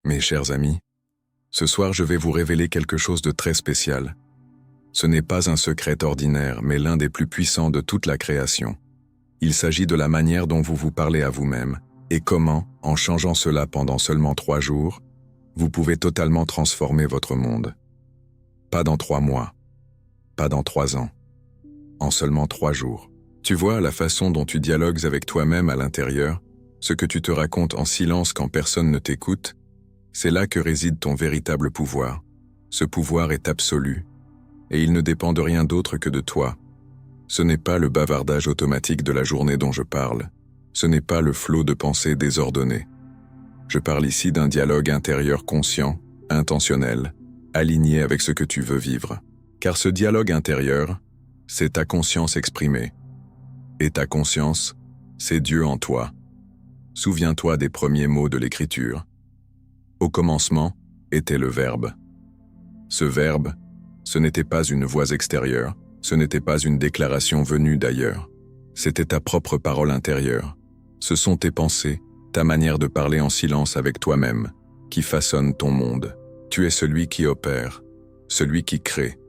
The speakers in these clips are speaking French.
Mes chers amis, ce soir je vais vous révéler quelque chose de très spécial. Ce n'est pas un secret ordinaire, mais l'un des plus puissants de toute la création. Il s'agit de la manière dont vous vous parlez à vous-même, et comment, en changeant cela pendant seulement 3 jours, vous pouvez totalement transformer votre monde. Pas dans 3 mois, pas dans 3 ans, en seulement 3 jours. Tu vois la façon dont tu dialogues avec toi-même à l'intérieur, ce que tu te racontes en silence quand personne ne t'écoute, c'est là que réside ton véritable pouvoir. Ce pouvoir est absolu, et il ne dépend de rien d'autre que de toi. Ce n'est pas le bavardage automatique de la journée dont je parle. Ce n'est pas le flot de pensées désordonnées. Je parle ici d'un dialogue intérieur conscient, intentionnel, aligné avec ce que tu veux vivre. Car ce dialogue intérieur, c'est ta conscience exprimée. Et ta conscience, c'est Dieu en toi. Souviens-toi des premiers mots de l'Écriture. Au commencement était le Verbe. Ce Verbe, ce n'était pas une voix extérieure, ce n'était pas une déclaration venue d'ailleurs. C'était ta propre parole intérieure. Ce sont tes pensées, ta manière de parler en silence avec toi-même, qui façonnent ton monde. Tu es celui qui opère, celui qui crée.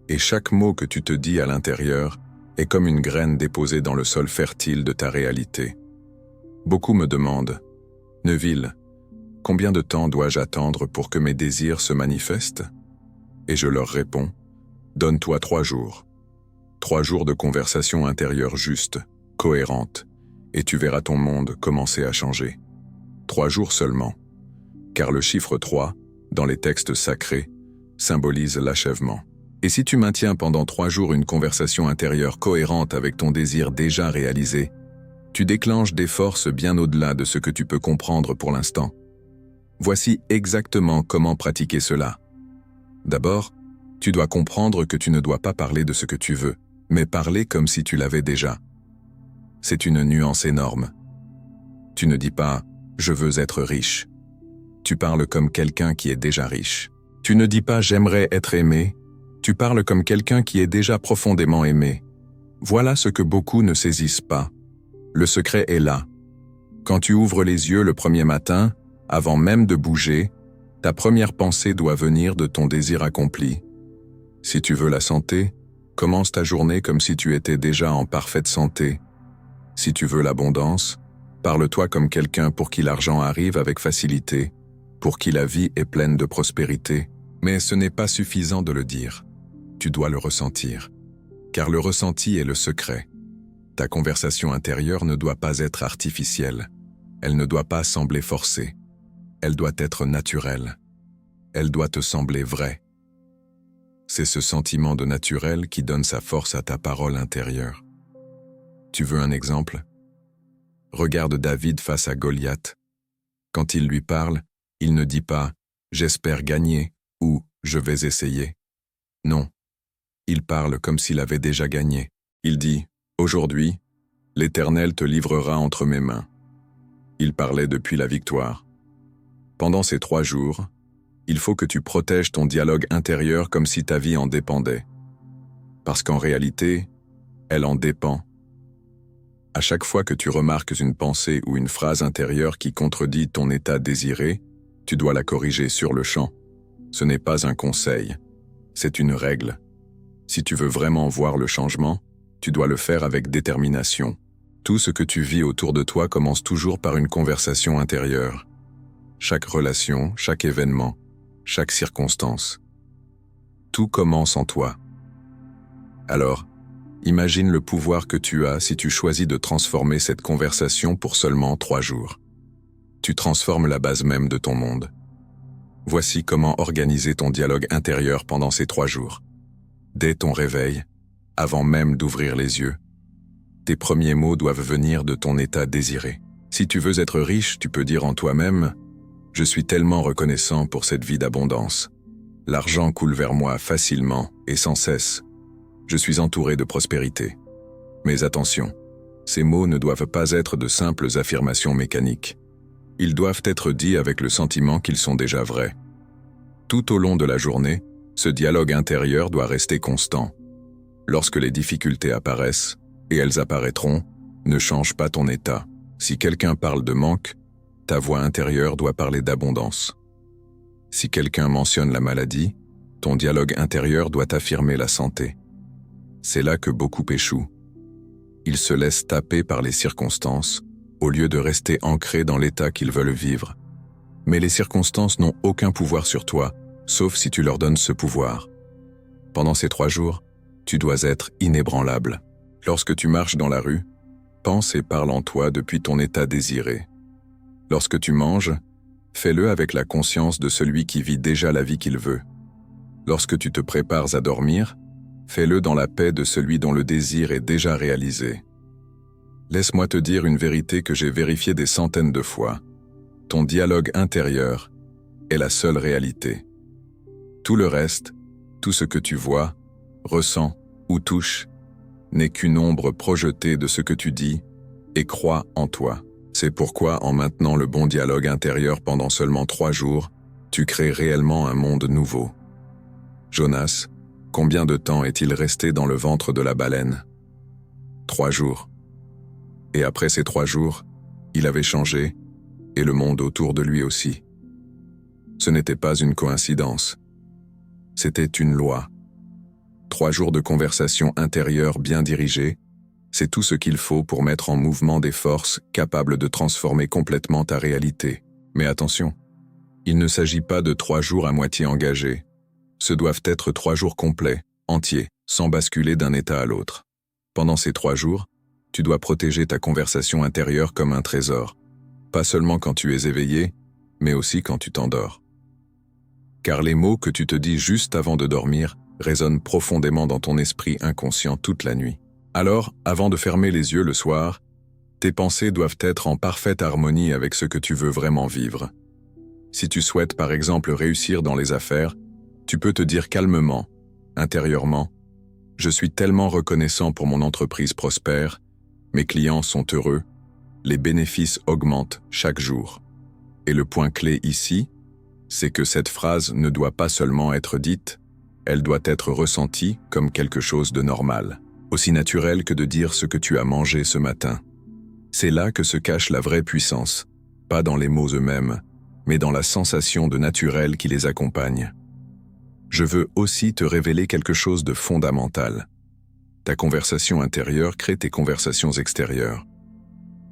Et chaque mot que tu te dis à l'intérieur est comme une graine déposée dans le sol fertile de ta réalité. Beaucoup me demandent, « Neville, combien de temps dois-je attendre pour que mes désirs se manifestent ?» Et je leur réponds, « Donne-toi 3 jours. 3 jours de conversation intérieure juste, cohérente, et tu verras ton monde commencer à changer. 3 jours seulement, car le chiffre 3, dans les textes sacrés, symbolise l'achèvement. Et si tu maintiens pendant 3 jours une conversation intérieure cohérente avec ton désir déjà réalisé, tu déclenches des forces bien au-delà de ce que tu peux comprendre pour l'instant. Voici exactement comment pratiquer cela. D'abord, tu dois comprendre que tu ne dois pas parler de ce que tu veux, mais parler comme si tu l'avais déjà. C'est une nuance énorme. Tu ne dis pas « je veux être riche ». Tu parles comme quelqu'un qui est déjà riche. Tu ne dis pas « j'aimerais être aimé ». Tu parles comme quelqu'un qui est déjà profondément aimé. Voilà ce que beaucoup ne saisissent pas. Le secret est là. Quand tu ouvres les yeux le premier matin, avant même de bouger, ta première pensée doit venir de ton désir accompli. Si tu veux la santé, commence ta journée comme si tu étais déjà en parfaite santé. Si tu veux l'abondance, parle-toi comme quelqu'un pour qui l'argent arrive avec facilité, pour qui la vie est pleine de prospérité. Mais ce n'est pas suffisant de le dire. Tu dois le ressentir. Car le ressenti est le secret. Ta conversation intérieure ne doit pas être artificielle. Elle ne doit pas sembler forcée. Elle doit être naturelle. Elle doit te sembler vraie. C'est ce sentiment de naturel qui donne sa force à ta parole intérieure. Tu veux un exemple? Regarde David face à Goliath. Quand il lui parle, il ne dit pas « j'espère gagner » ou « je vais essayer ». Non, il parle comme s'il avait déjà gagné. Il dit « aujourd'hui, l'Éternel te livrera entre mes mains ». Il parlait depuis la victoire. Pendant ces 3 jours, il faut que tu protèges ton dialogue intérieur comme si ta vie en dépendait. Parce qu'en réalité, elle en dépend. À chaque fois que tu remarques une pensée ou une phrase intérieure qui contredit ton état désiré, tu dois la corriger sur le champ. Ce n'est pas un conseil, c'est une règle. Si tu veux vraiment voir le changement, tu dois le faire avec détermination. Tout ce que tu vis autour de toi commence toujours par une conversation intérieure. Chaque relation, chaque événement, chaque circonstance. Tout commence en toi. Alors, imagine le pouvoir que tu as si tu choisis de transformer cette conversation pour seulement 3 jours. Tu transformes la base même de ton monde. Voici comment organiser ton dialogue intérieur pendant ces 3 jours. Dès ton réveil, avant même d'ouvrir les yeux, tes premiers mots doivent venir de ton état désiré. Si tu veux être riche, tu peux dire en toi-même « Je suis tellement reconnaissant pour cette vie d'abondance. L'argent coule vers moi facilement et sans cesse. Je suis entouré de prospérité. » Mais attention, ces mots ne doivent pas être de simples affirmations mécaniques. Ils doivent être dits avec le sentiment qu'ils sont déjà vrais. Tout au long de la journée, ce dialogue intérieur doit rester constant. Lorsque les difficultés apparaissent, et elles apparaîtront, ne change pas ton état. Si quelqu'un parle de manque, ta voix intérieure doit parler d'abondance. Si quelqu'un mentionne la maladie, ton dialogue intérieur doit affirmer la santé. C'est là que beaucoup échouent. Ils se laissent taper par les circonstances, au lieu de rester ancrés dans l'état qu'ils veulent vivre. Mais les circonstances n'ont aucun pouvoir sur toi, sauf si tu leur donnes ce pouvoir. Pendant ces 3 jours, tu dois être inébranlable. Lorsque tu marches dans la rue, pense et parle en toi depuis ton état désiré. Lorsque tu manges, fais-le avec la conscience de celui qui vit déjà la vie qu'il veut. Lorsque tu te prépares à dormir, fais-le dans la paix de celui dont le désir est déjà réalisé. Laisse-moi te dire une vérité que j'ai vérifiée des centaines de fois. Ton dialogue intérieur est la seule réalité. Tout le reste, tout ce que tu vois, ressens ou touches, n'est qu'une ombre projetée de ce que tu dis et crois en toi. C'est pourquoi, en maintenant le bon dialogue intérieur pendant seulement 3 jours, tu crées réellement un monde nouveau. Jonas, combien de temps est-il resté dans le ventre de la baleine? 3 jours. Et après ces 3 jours, il avait changé, et le monde autour de lui aussi. Ce n'était pas une coïncidence. C'était une loi. 3 jours de conversation intérieure bien dirigée, c'est tout ce qu'il faut pour mettre en mouvement des forces capables de transformer complètement ta réalité. Mais attention, il ne s'agit pas de 3 jours à moitié engagés. Ce doivent être 3 jours complets, entiers, sans basculer d'un état à l'autre. Pendant ces 3 jours, tu dois protéger ta conversation intérieure comme un trésor. Pas seulement quand tu es éveillé, mais aussi quand tu t'endors. Car les mots que tu te dis juste avant de dormir résonnent profondément dans ton esprit inconscient toute la nuit. Alors, avant de fermer les yeux le soir, tes pensées doivent être en parfaite harmonie avec ce que tu veux vraiment vivre. Si tu souhaites par exemple réussir dans les affaires, tu peux te dire calmement, intérieurement, « Je suis tellement reconnaissant pour mon entreprise prospère, mes clients sont heureux, les bénéfices augmentent chaque jour. » Et le point clé ici, c'est que cette phrase ne doit pas seulement être dite, elle doit être ressentie comme quelque chose de normal, aussi naturel que de dire ce que tu as mangé ce matin. C'est là que se cache la vraie puissance, pas dans les mots eux-mêmes, mais dans la sensation de naturel qui les accompagne. Je veux aussi te révéler quelque chose de fondamental. Ta conversation intérieure crée tes conversations extérieures.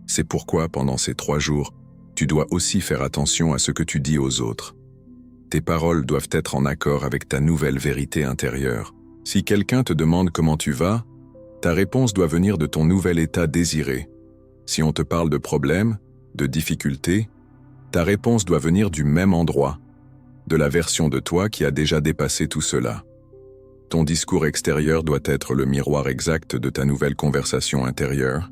C'est pourquoi, pendant ces 3 jours, tu dois aussi faire attention à ce que tu dis aux autres. Tes paroles doivent être en accord avec ta nouvelle vérité intérieure. Si quelqu'un te demande comment tu vas, ta réponse doit venir de ton nouvel état désiré. Si on te parle de problèmes, de difficultés, ta réponse doit venir du même endroit, de la version de toi qui a déjà dépassé tout cela. Ton discours extérieur doit être le miroir exact de ta nouvelle conversation intérieure.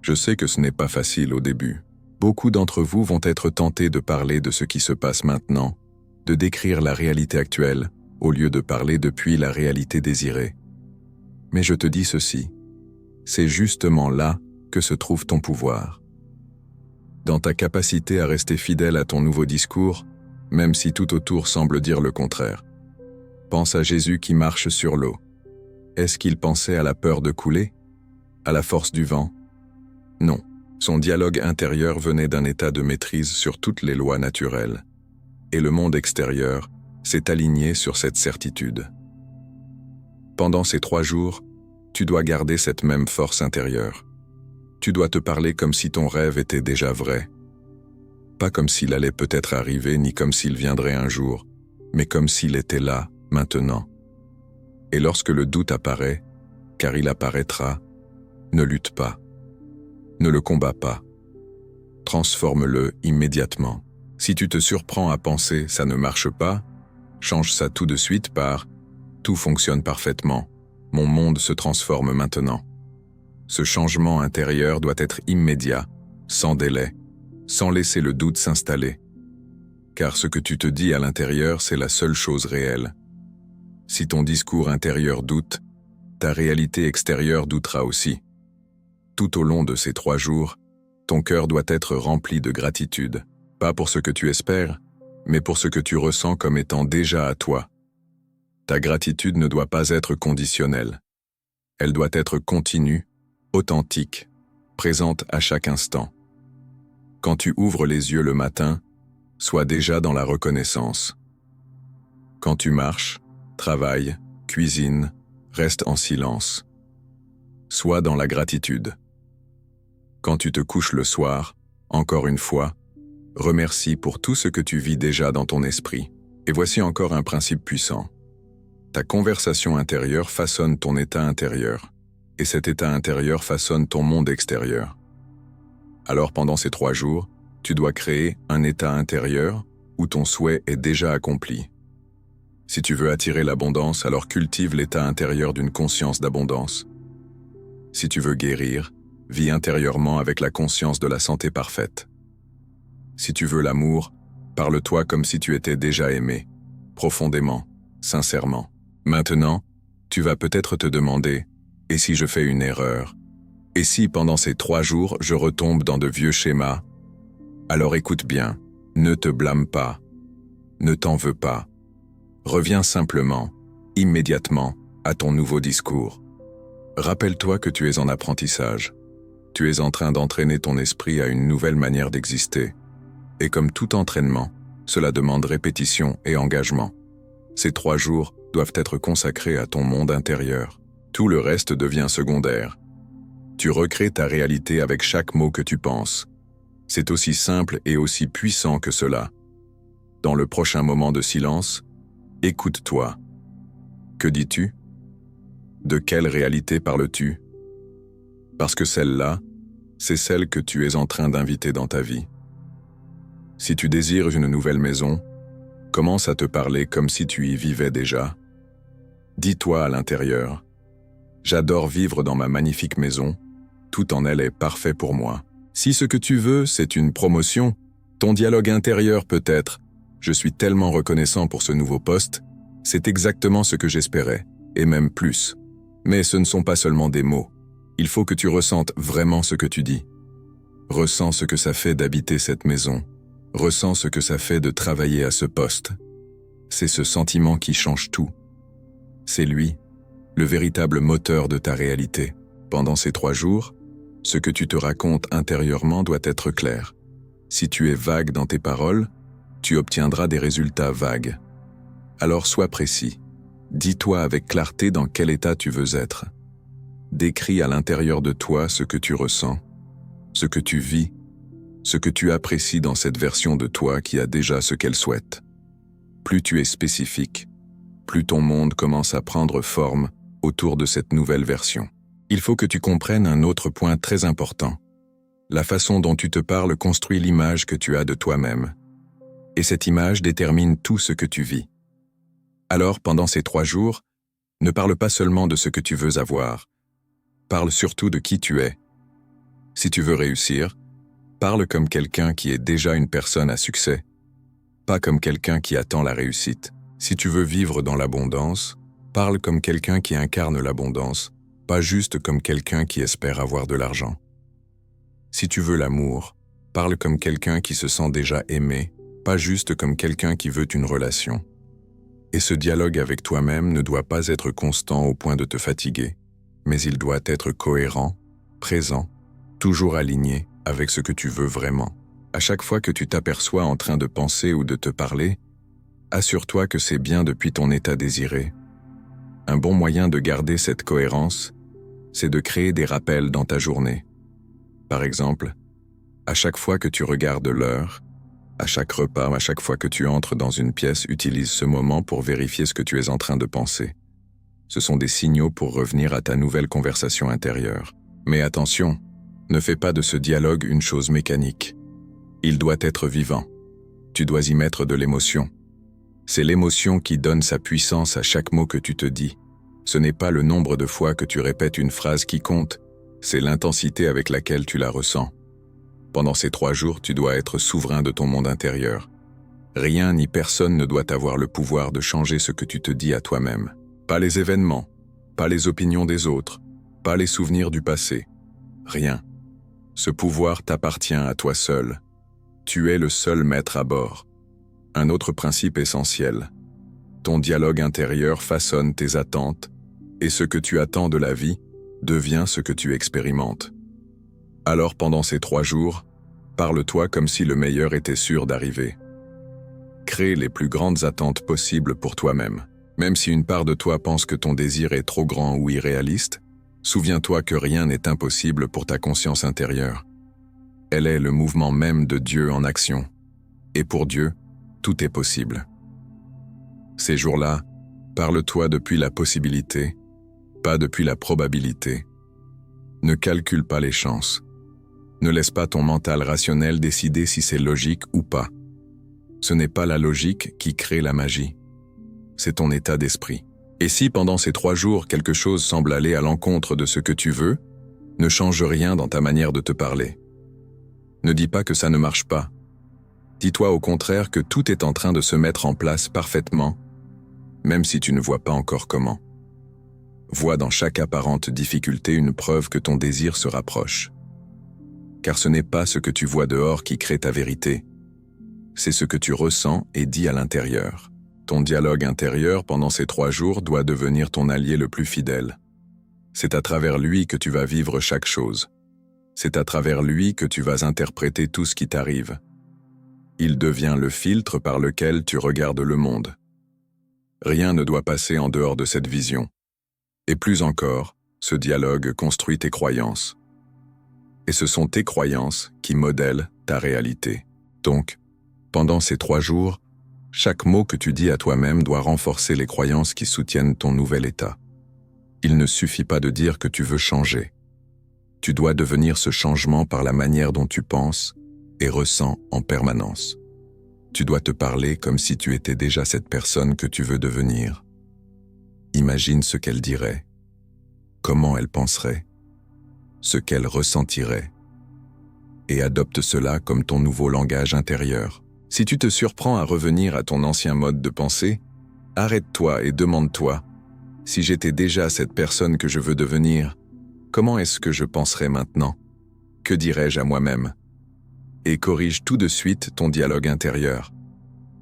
Je sais que ce n'est pas facile au début. Beaucoup d'entre vous vont être tentés de parler de ce qui se passe maintenant, de décrire la réalité actuelle, au lieu de parler depuis la réalité désirée. Mais je te dis ceci, c'est justement là que se trouve ton pouvoir. Dans ta capacité à rester fidèle à ton nouveau discours, même si tout autour semble dire le contraire. Pense à Jésus qui marche sur l'eau. Est-ce qu'il pensait à la peur de couler? À la force du vent? Non. Son dialogue intérieur venait d'un état de maîtrise sur toutes les lois naturelles. Et le monde extérieur s'est aligné sur cette certitude. Pendant ces 3 jours, tu dois garder cette même force intérieure. Tu dois te parler comme si ton rêve était déjà vrai. Pas comme s'il allait peut-être arriver, ni comme s'il viendrait un jour, mais comme s'il était là, maintenant. Et lorsque le doute apparaît, car il apparaîtra, ne lutte pas. Ne le combats pas. Transforme-le immédiatement. Si tu te surprends à penser « ça ne marche pas », change ça tout de suite par « tout fonctionne parfaitement, mon monde se transforme maintenant ». Ce changement intérieur doit être immédiat, sans délai, sans laisser le doute s'installer. Car ce que tu te dis à l'intérieur, c'est la seule chose réelle. Si ton discours intérieur doute, ta réalité extérieure doutera aussi. Tout au long de ces 3 jours, ton cœur doit être rempli de gratitude, pas pour ce que tu espères, mais pour ce que tu ressens comme étant déjà à toi. Ta gratitude ne doit pas être conditionnelle. Elle doit être continue, authentique, présente à chaque instant. Quand tu ouvres les yeux le matin, sois déjà dans la reconnaissance. Quand tu marches, travailles, cuisines, reste en silence. Sois dans la gratitude. Quand tu te couches le soir, encore une fois, remercie pour tout ce que tu vis déjà dans ton esprit. Et voici encore un principe puissant. Ta conversation intérieure façonne ton état intérieur, et cet état intérieur façonne ton monde extérieur. Alors pendant ces 3 jours, tu dois créer un état intérieur où ton souhait est déjà accompli. Si tu veux attirer l'abondance, alors cultive l'état intérieur d'une conscience d'abondance. Si tu veux guérir, vis intérieurement avec la conscience de la santé parfaite. Si tu veux l'amour, parle-toi comme si tu étais déjà aimé, profondément, sincèrement. Maintenant, tu vas peut-être te demander, et si je fais une erreur? Et si pendant ces 3 jours, je retombe dans de vieux schémas? Alors écoute bien, ne te blâme pas, ne t'en veux pas. Reviens simplement, immédiatement, à ton nouveau discours. Rappelle-toi que tu es en apprentissage. Tu es en train d'entraîner ton esprit à une nouvelle manière d'exister. Et comme tout entraînement, cela demande répétition et engagement. Ces 3 jours doivent être consacrés à ton monde intérieur. Tout le reste devient secondaire. Tu recrées ta réalité avec chaque mot que tu penses. C'est aussi simple et aussi puissant que cela. Dans le prochain moment de silence, écoute-toi. Que dis-tu? De quelle réalité parles-tu? Parce que celle-là, c'est celle que tu es en train d'inviter dans ta vie. Si tu désires une nouvelle maison, commence à te parler comme si tu y vivais déjà. Dis-toi à l'intérieur, « J'adore vivre dans ma magnifique maison, tout en elle est parfait pour moi. » Si ce que tu veux, c'est une promotion, ton dialogue intérieur peut être « Je suis tellement reconnaissant pour ce nouveau poste, c'est exactement ce que j'espérais, et même plus. » Mais ce ne sont pas seulement des mots. Il faut que tu ressentes vraiment ce que tu dis. Ressens ce que ça fait d'habiter cette maison. Ressens ce que ça fait de travailler à ce poste. C'est ce sentiment qui change tout. C'est lui, le véritable moteur de ta réalité. Pendant ces 3 jours, ce que tu te racontes intérieurement doit être clair. Si tu es vague dans tes paroles, tu obtiendras des résultats vagues. Alors sois précis. Dis-toi avec clarté dans quel état tu veux être. Décris à l'intérieur de toi ce que tu ressens, ce que tu vis, ce que tu apprécies dans cette version de toi qui a déjà ce qu'elle souhaite. Plus tu es spécifique, plus ton monde commence à prendre forme autour de cette nouvelle version. Il faut que tu comprennes un autre point très important. La façon dont tu te parles construit l'image que tu as de toi-même. Et cette image détermine tout ce que tu vis. Alors, pendant ces 3 jours, ne parle pas seulement de ce que tu veux avoir. Parle surtout de qui tu es. Si tu veux réussir, parle comme quelqu'un qui est déjà une personne à succès, pas comme quelqu'un qui attend la réussite. Si tu veux vivre dans l'abondance, parle comme quelqu'un qui incarne l'abondance, pas juste comme quelqu'un qui espère avoir de l'argent. Si tu veux l'amour, parle comme quelqu'un qui se sent déjà aimé, pas juste comme quelqu'un qui veut une relation. Et ce dialogue avec toi-même ne doit pas être constant au point de te fatiguer, mais il doit être cohérent, présent, toujours aligné avec ce que tu veux vraiment. À chaque fois que tu t'aperçois en train de penser ou de te parler, assure-toi que c'est bien depuis ton état désiré. Un bon moyen de garder cette cohérence, c'est de créer des rappels dans ta journée. Par exemple, à chaque fois que tu regardes l'heure, à chaque repas, à chaque fois que tu entres dans une pièce, utilise ce moment pour vérifier ce que tu es en train de penser. Ce sont des signaux pour revenir à ta nouvelle conversation intérieure. Mais attention, ne fais pas de ce dialogue une chose mécanique. Il doit être vivant. Tu dois y mettre de l'émotion. C'est l'émotion qui donne sa puissance à chaque mot que tu te dis. Ce n'est pas le nombre de fois que tu répètes une phrase qui compte, c'est l'intensité avec laquelle tu la ressens. Pendant ces 3 jours, tu dois être souverain de ton monde intérieur. Rien ni personne ne doit avoir le pouvoir de changer ce que tu te dis à toi-même. Pas les événements, pas les opinions des autres, pas les souvenirs du passé. Rien. Ce pouvoir t'appartient à toi seul. Tu es le seul maître à bord. Un autre principe essentiel. Ton dialogue intérieur façonne tes attentes, et ce que tu attends de la vie devient ce que tu expérimentes. Alors pendant ces 3 jours, parle-toi comme si le meilleur était sûr d'arriver. crée les plus grandes attentes possibles pour toi-même. Même si une part de toi pense que ton désir est trop grand ou irréaliste, souviens-toi que rien n'est impossible pour ta conscience intérieure. Elle est le mouvement même de Dieu en action. Et pour Dieu, tout est possible. Ces jours-là, parle-toi depuis la possibilité, pas depuis la probabilité. Ne calcule pas les chances. Ne laisse pas ton mental rationnel décider si c'est logique ou pas. Ce n'est pas la logique qui crée la magie. C'est ton état d'esprit. Et si pendant ces 3 jours quelque chose semble aller à l'encontre de ce que tu veux, ne change rien dans ta manière de te parler. Ne dis pas que ça ne marche pas. Dis-toi au contraire que tout est en train de se mettre en place parfaitement, même si tu ne vois pas encore comment. Vois dans chaque apparente difficulté une preuve que ton désir se rapproche. Car ce n'est pas ce que tu vois dehors qui crée ta vérité. C'est ce que tu ressens et dis à l'intérieur. Ton dialogue intérieur pendant ces 3 jours doit devenir ton allié le plus fidèle. C'est à travers lui que tu vas vivre chaque chose. C'est à travers lui que tu vas interpréter tout ce qui t'arrive. Il devient le filtre par lequel tu regardes le monde. Rien ne doit passer en dehors de cette vision. Et plus encore, ce dialogue construit tes croyances. Et ce sont tes croyances qui modèlent ta réalité. Donc, pendant ces 3 jours, chaque mot que tu dis à toi-même doit renforcer les croyances qui soutiennent ton nouvel état. Il ne suffit pas de dire que tu veux changer. Tu dois devenir ce changement par la manière dont tu penses et ressens en permanence. Tu dois te parler comme si tu étais déjà cette personne que tu veux devenir. Imagine ce qu'elle dirait, comment elle penserait, ce qu'elle ressentirait, et adopte cela comme ton nouveau langage intérieur. Si tu te surprends à revenir à ton ancien mode de pensée, arrête-toi et demande-toi, si j'étais déjà cette personne que je veux devenir, comment est-ce que je penserais maintenant? Que dirais-je à moi-même? Et corrige tout de suite ton dialogue intérieur.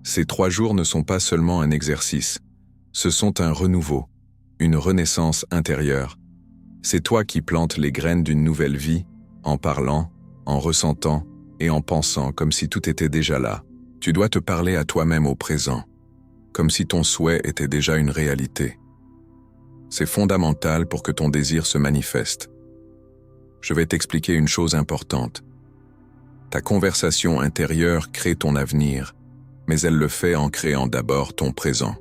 Ces 3 jours ne sont pas seulement un exercice, ce sont un renouveau, une renaissance intérieure. C'est toi qui plantes les graines d'une nouvelle vie, en parlant, en ressentant et en pensant comme si tout était déjà là. Tu dois te parler à toi-même au présent, comme si ton souhait était déjà une réalité. C'est fondamental pour que ton désir se manifeste. Je vais t'expliquer une chose importante. Ta conversation intérieure crée ton avenir, mais elle le fait en créant d'abord ton présent.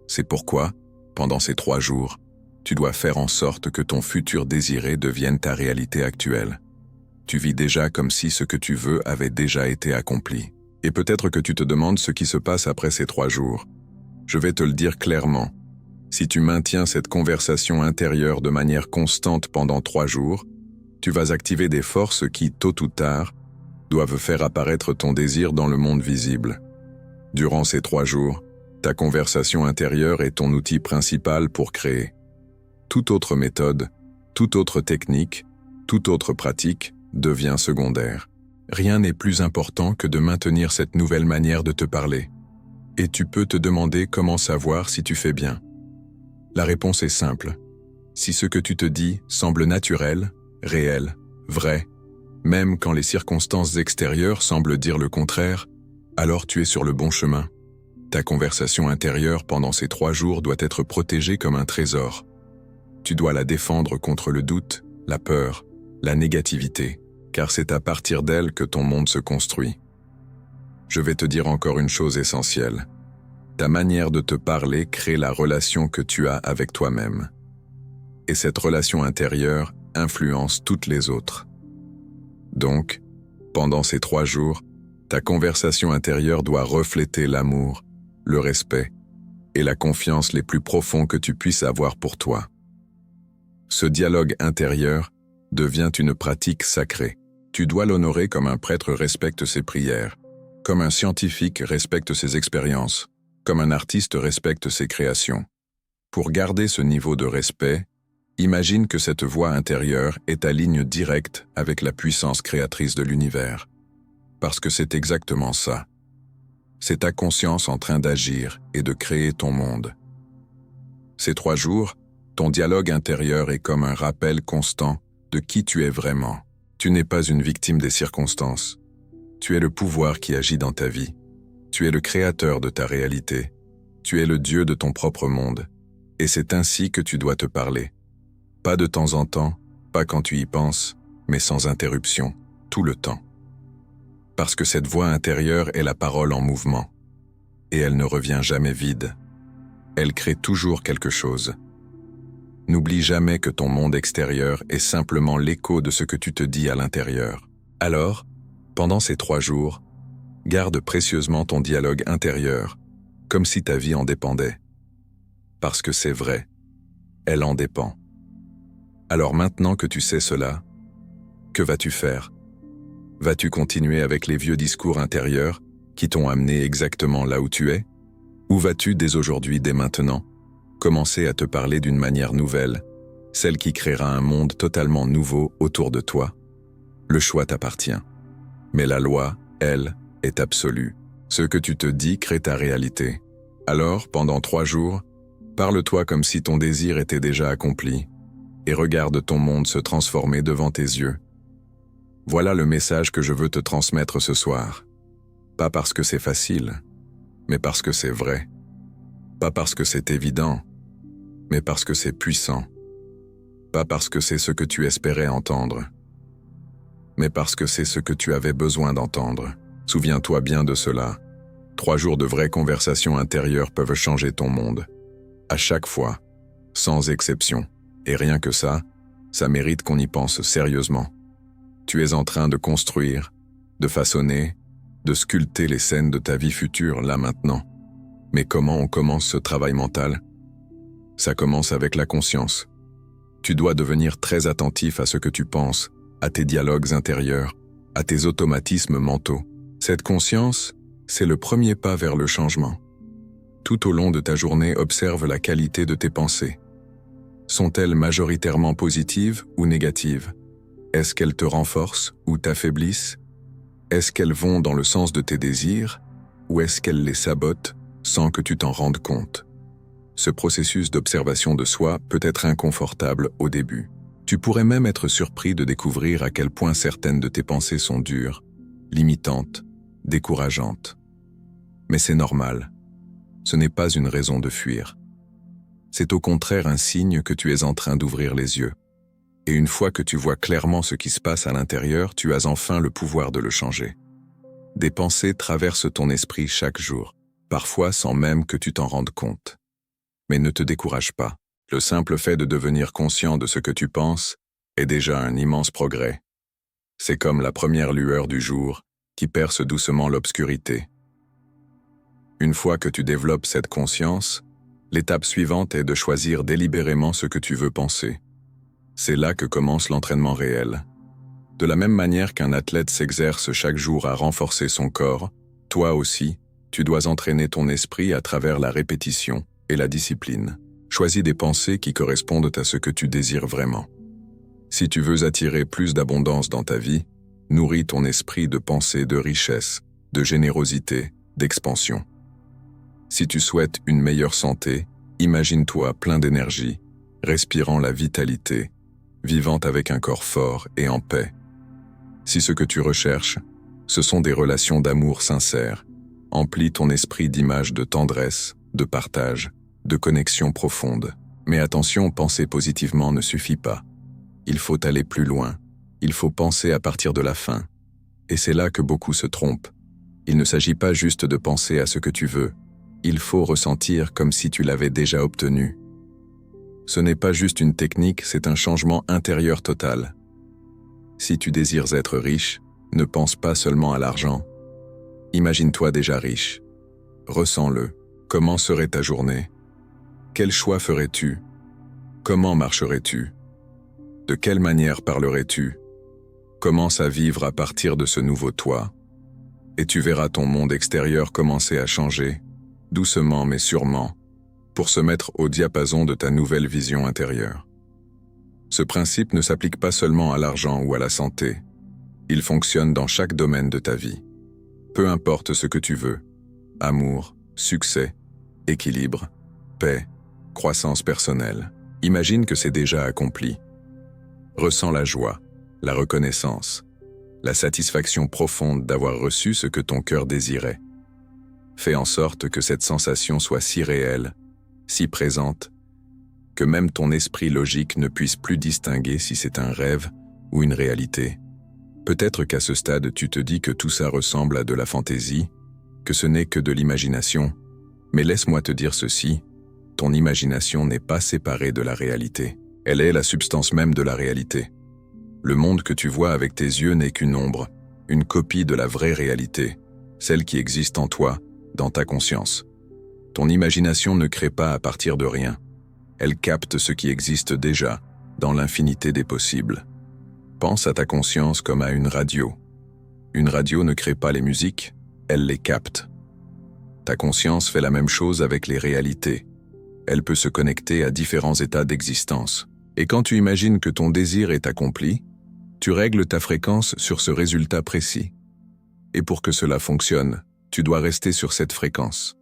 C'est pourquoi, pendant ces 3 jours, tu dois faire en sorte que ton futur désiré devienne ta réalité actuelle. Tu vis déjà comme si ce que tu veux avait déjà été accompli. Et peut-être que tu te demandes ce qui se passe après ces 3 jours. Je vais te le dire clairement. Si tu maintiens cette conversation intérieure de manière constante pendant 3 jours, tu vas activer des forces qui, tôt ou tard, doivent faire apparaître ton désir dans le monde visible. Durant ces 3 jours, ta conversation intérieure est ton outil principal pour créer. Toute autre méthode, toute autre technique, toute autre pratique devient secondaire. Rien n'est plus important que de maintenir cette nouvelle manière de te parler. Et tu peux te demander comment savoir si tu fais bien. La réponse est simple. Si ce que tu te dis semble naturel, réel, vrai, même quand les circonstances extérieures semblent dire le contraire, alors tu es sur le bon chemin. Ta conversation intérieure pendant ces 3 jours doit être protégée comme un trésor. Tu dois la défendre contre le doute, la peur, la négativité, car c'est à partir d'elle que ton monde se construit. Je vais te dire encore une chose essentielle. Ta manière de te parler crée la relation que tu as avec toi-même. Et cette relation intérieure influence toutes les autres. Donc, pendant ces 3 jours, ta conversation intérieure doit refléter l'amour, le respect et la confiance les plus profonds que tu puisses avoir pour toi. Ce dialogue intérieur devient une pratique sacrée. Tu dois l'honorer comme un prêtre respecte ses prières, comme un scientifique respecte ses expériences, comme un artiste respecte ses créations. Pour garder ce niveau de respect, imagine que cette voix intérieure est ta ligne directe avec la puissance créatrice de l'univers. Parce que c'est exactement ça. C'est ta conscience en train d'agir et de créer ton monde. Ces 3 jours, ton dialogue intérieur est comme un rappel constant de qui tu es vraiment. Tu n'es pas une victime des circonstances. Tu es le pouvoir qui agit dans ta vie. Tu es le créateur de ta réalité. Tu es le Dieu de ton propre monde. Et c'est ainsi que tu dois te parler. Pas de temps en temps, pas quand tu y penses, mais sans interruption, tout le temps. Parce que cette voix intérieure est la parole en mouvement. Et elle ne revient jamais vide. Elle crée toujours quelque chose. N'oublie jamais que ton monde extérieur est simplement l'écho de ce que tu te dis à l'intérieur. Alors, pendant ces 3 jours, garde précieusement ton dialogue intérieur, comme si ta vie en dépendait. Parce que c'est vrai, elle en dépend. Alors maintenant que tu sais cela, que vas-tu faire? Vas-tu continuer avec les vieux discours intérieurs qui t'ont amené exactement là où tu es? Ou vas-tu dès aujourd'hui, dès maintenant, commencer à te parler d'une manière nouvelle, celle qui créera un monde totalement nouveau autour de toi? Le choix t'appartient. Mais la loi, elle, est absolue. Ce que tu te dis crée ta réalité. Alors, pendant 3 jours, parle-toi comme si ton désir était déjà accompli, et regarde ton monde se transformer devant tes yeux. Voilà le message que je veux te transmettre ce soir. Pas parce que c'est facile, mais parce que c'est vrai. Pas parce que c'est évident, mais parce que c'est puissant. Pas parce que c'est ce que tu espérais entendre, mais parce que c'est ce que tu avais besoin d'entendre. Souviens-toi bien de cela. 3 jours de vraies conversations intérieures peuvent changer ton monde. À chaque fois, sans exception. Et rien que ça mérite qu'on y pense sérieusement. Tu es en train de construire, de façonner, de sculpter les scènes de ta vie future là maintenant. Mais comment on commence ce travail mental? Ça commence avec la conscience. Tu dois devenir très attentif à ce que tu penses, à tes dialogues intérieurs, à tes automatismes mentaux. Cette conscience, c'est le premier pas vers le changement. Tout au long de ta journée, observe la qualité de tes pensées. Sont-elles majoritairement positives ou négatives? Est-ce qu'elles te renforcent ou t'affaiblissent? Est-ce qu'elles vont dans le sens de tes désirs ou est-ce qu'elles les sabotent sans que tu t'en rendes compte? Ce processus d'observation de soi peut être inconfortable au début. Tu pourrais même être surpris de découvrir à quel point certaines de tes pensées sont dures, limitantes, décourageantes. Mais c'est normal. Ce n'est pas une raison de fuir. C'est au contraire un signe que tu es en train d'ouvrir les yeux. Et une fois que tu vois clairement ce qui se passe à l'intérieur, tu as enfin le pouvoir de le changer. Des pensées traversent ton esprit chaque jour, parfois sans même que tu t'en rendes compte. Mais ne te décourage pas. Le simple fait de devenir conscient de ce que tu penses est déjà un immense progrès. C'est comme la première lueur du jour qui perce doucement l'obscurité. Une fois que tu développes cette conscience, l'étape suivante est de choisir délibérément ce que tu veux penser. C'est là que commence l'entraînement réel. De la même manière qu'un athlète s'exerce chaque jour à renforcer son corps, toi aussi, tu dois entraîner ton esprit à travers la répétition et la discipline. Choisis des pensées qui correspondent à ce que tu désires vraiment. Si tu veux attirer plus d'abondance dans ta vie, nourris ton esprit de pensées de richesse, de générosité, d'expansion. Si tu souhaites une meilleure santé, imagine-toi plein d'énergie, respirant la vitalité, vivant avec un corps fort et en paix. Si ce que tu recherches, ce sont des relations d'amour sincères, emplis ton esprit d'images de tendresse, de partage, de connexion profonde. Mais attention, penser positivement ne suffit pas. Il faut aller plus loin. Il faut penser à partir de la fin. Et c'est là que beaucoup se trompent. Il ne s'agit pas juste de penser à ce que tu veux. Il faut ressentir comme si tu l'avais déjà obtenu. Ce n'est pas juste une technique, c'est un changement intérieur total. Si tu désires être riche, ne pense pas seulement à l'argent. Imagine-toi déjà riche. Ressens-le. Comment serait ta journée? Quel choix ferais-tu? Comment marcherais-tu? De quelle manière parlerais-tu? Commence à vivre à partir de ce nouveau toi. Et tu verras ton monde extérieur commencer à changer, doucement mais sûrement, pour se mettre au diapason de ta nouvelle vision intérieure. Ce principe ne s'applique pas seulement à l'argent ou à la santé. Il fonctionne dans chaque domaine de ta vie. Peu importe ce que tu veux. Amour, succès, équilibre, paix, croissance personnelle. Imagine que c'est déjà accompli. Ressens la joie, la reconnaissance, la satisfaction profonde d'avoir reçu ce que ton cœur désirait. Fais en sorte que cette sensation soit si réelle, si présente, que même ton esprit logique ne puisse plus distinguer si c'est un rêve ou une réalité. Peut-être qu'à ce stade, tu te dis que tout ça ressemble à de la fantaisie, que ce n'est que de l'imagination, mais laisse-moi te dire ceci, ton imagination n'est pas séparée de la réalité. Elle est la substance même de la réalité. Le monde que tu vois avec tes yeux n'est qu'une ombre, une copie de la vraie réalité, celle qui existe en toi, dans ta conscience. Ton imagination ne crée pas à partir de rien. Elle capte ce qui existe déjà, dans l'infinité des possibles. Pense à ta conscience comme à une radio. Une radio ne crée pas les musiques, elle les capte. Ta conscience fait la même chose avec les réalités. Elle peut se connecter à différents états d'existence. Et quand tu imagines que ton désir est accompli, tu règles ta fréquence sur ce résultat précis. Et pour que cela fonctionne, tu dois rester sur cette fréquence.